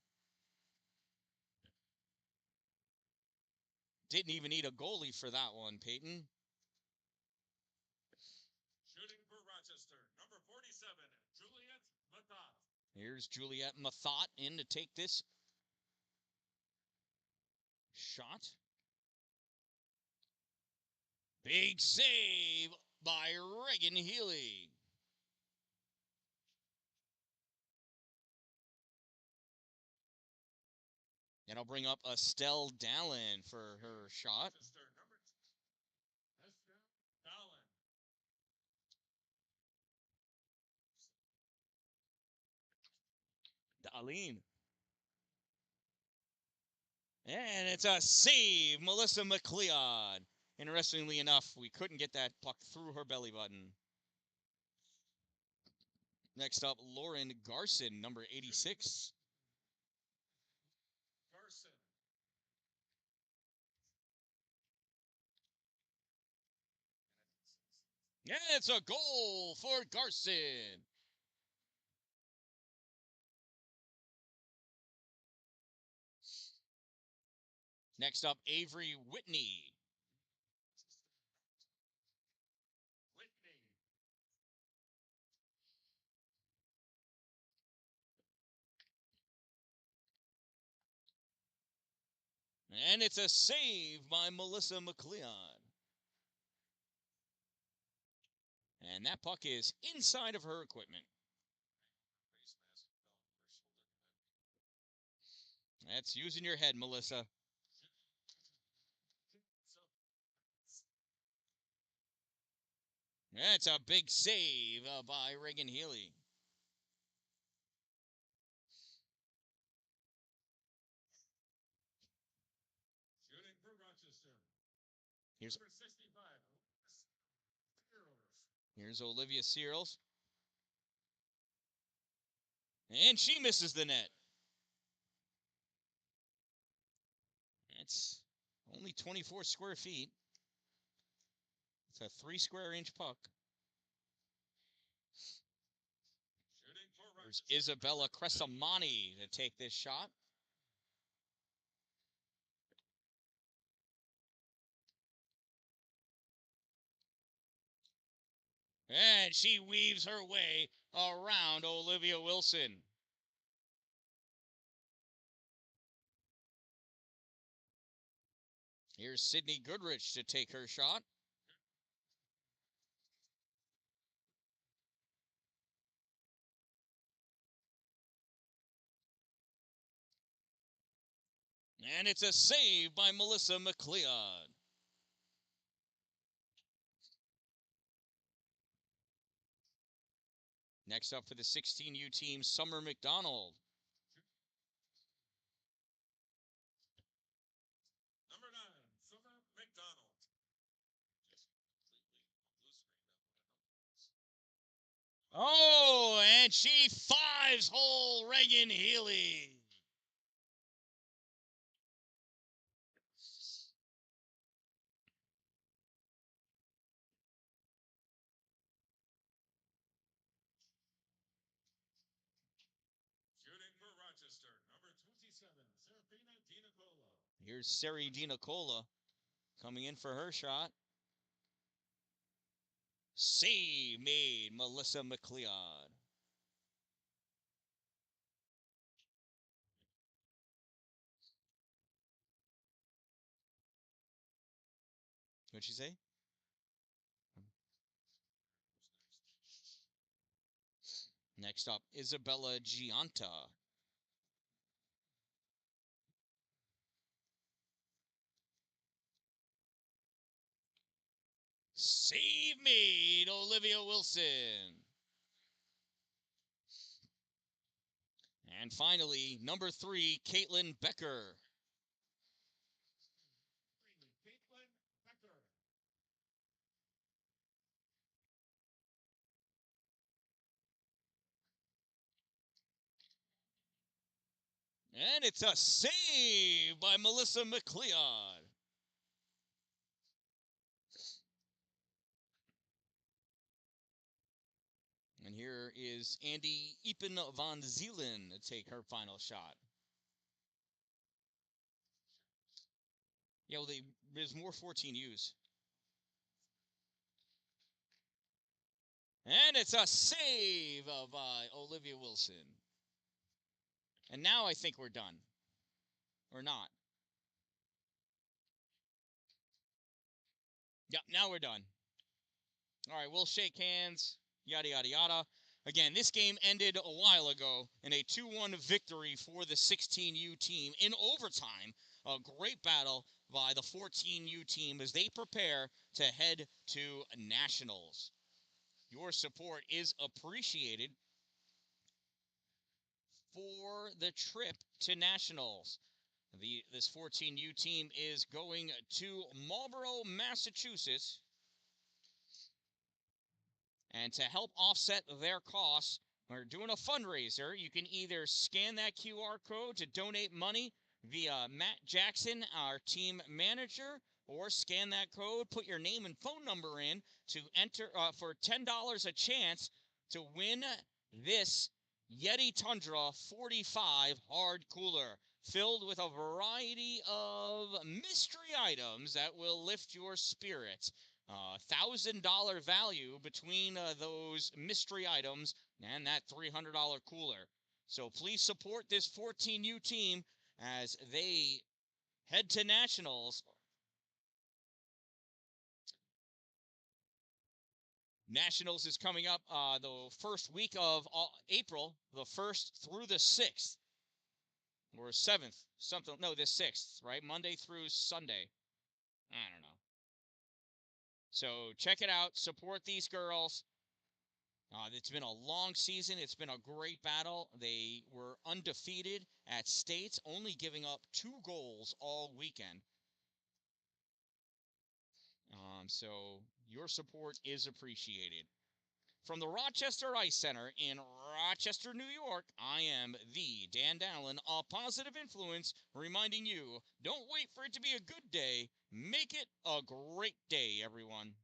Didn't even need a goalie for that one, Peyton. Shooting for Rochester, number 47, Juliet Mathot. Here's Juliet Mathot in to take this shot. Big save by Reagan Healy. And I'll bring up Estelle Dallin for her shot. Dan-Dalin. And it's a save, Melissa McLeod. Interestingly enough, we couldn't get that puck through her belly button. Next up, Lauren Garson, number 86. Garson. Yeah, it's a goal for Garson. Next up, Avery Whitney. And it's a save by Melissa McLeod. And that puck is inside of her equipment. That's using your head, Melissa. That's a big save by Reagan Healy. Shooting for Rochester. Here's number 65. Here's Olivia Searles. And she misses the net. That's only 24 square feet. It's a 3 square inch puck. There's Isabella Cresamani to take this shot. And she weaves her way around Olivia Wilson. Here's Sydney Goodrich to take her shot. And it's a save by Melissa McLeod. Next up for the 16U team, Summer McDonald. Number 9, Summer McDonald. Oh, and she fives hole Reagan Healy. Shooting for Rochester, number 27, Serafina DiNicola. Here's Seri DiNicola coming in for her shot. Save made, Melissa McLeod. What'd she say? Next up, Isabella Gianta. Save made, Olivia Wilson. And finally, number 3, Caitlin Becker. Caitlin Becker. And it's a save by Melissa McLeod. And here is Andy Epen von Zielen to take her final shot. Yeah, well, there's more 14Us. And it's a save by Olivia Wilson. And now I think we're done. Or not. Yep, now we're done. All right, we'll shake hands, yada, yada, yada. Again, this game ended a while ago in a 2-1 victory for the 16U team in overtime. A great battle by the 14U team as they prepare to head to nationals. Your support is appreciated for the trip to nationals. This 14U team is going to Marlborough, Massachusetts. And to help offset their costs, we're doing a fundraiser. You can either scan that QR code to donate money via Matt Jackson, our team manager, or scan that code, put your name and phone number in to enter for $10 a chance to win this Yeti Tundra 45 hard cooler filled with a variety of mystery items that will lift your spirits. $1,000 value between those mystery items and that $300 cooler. So please support this 14U team as they head to nationals. Nationals is coming up the first week of April, the 1st through the 6th. Or 7th, something, no, the 6th, right? Monday through Sunday. I don't know. So check it out. Support these girls. It's been a long season. It's been a great battle. They were undefeated at states, only giving up 2 goals all weekend. So your support is appreciated. From the Rochester Ice Center in Rochester, New York, I am the Dan-Dalin, a positive influence, reminding you, don't wait for it to be a good day. Make it a great day, everyone.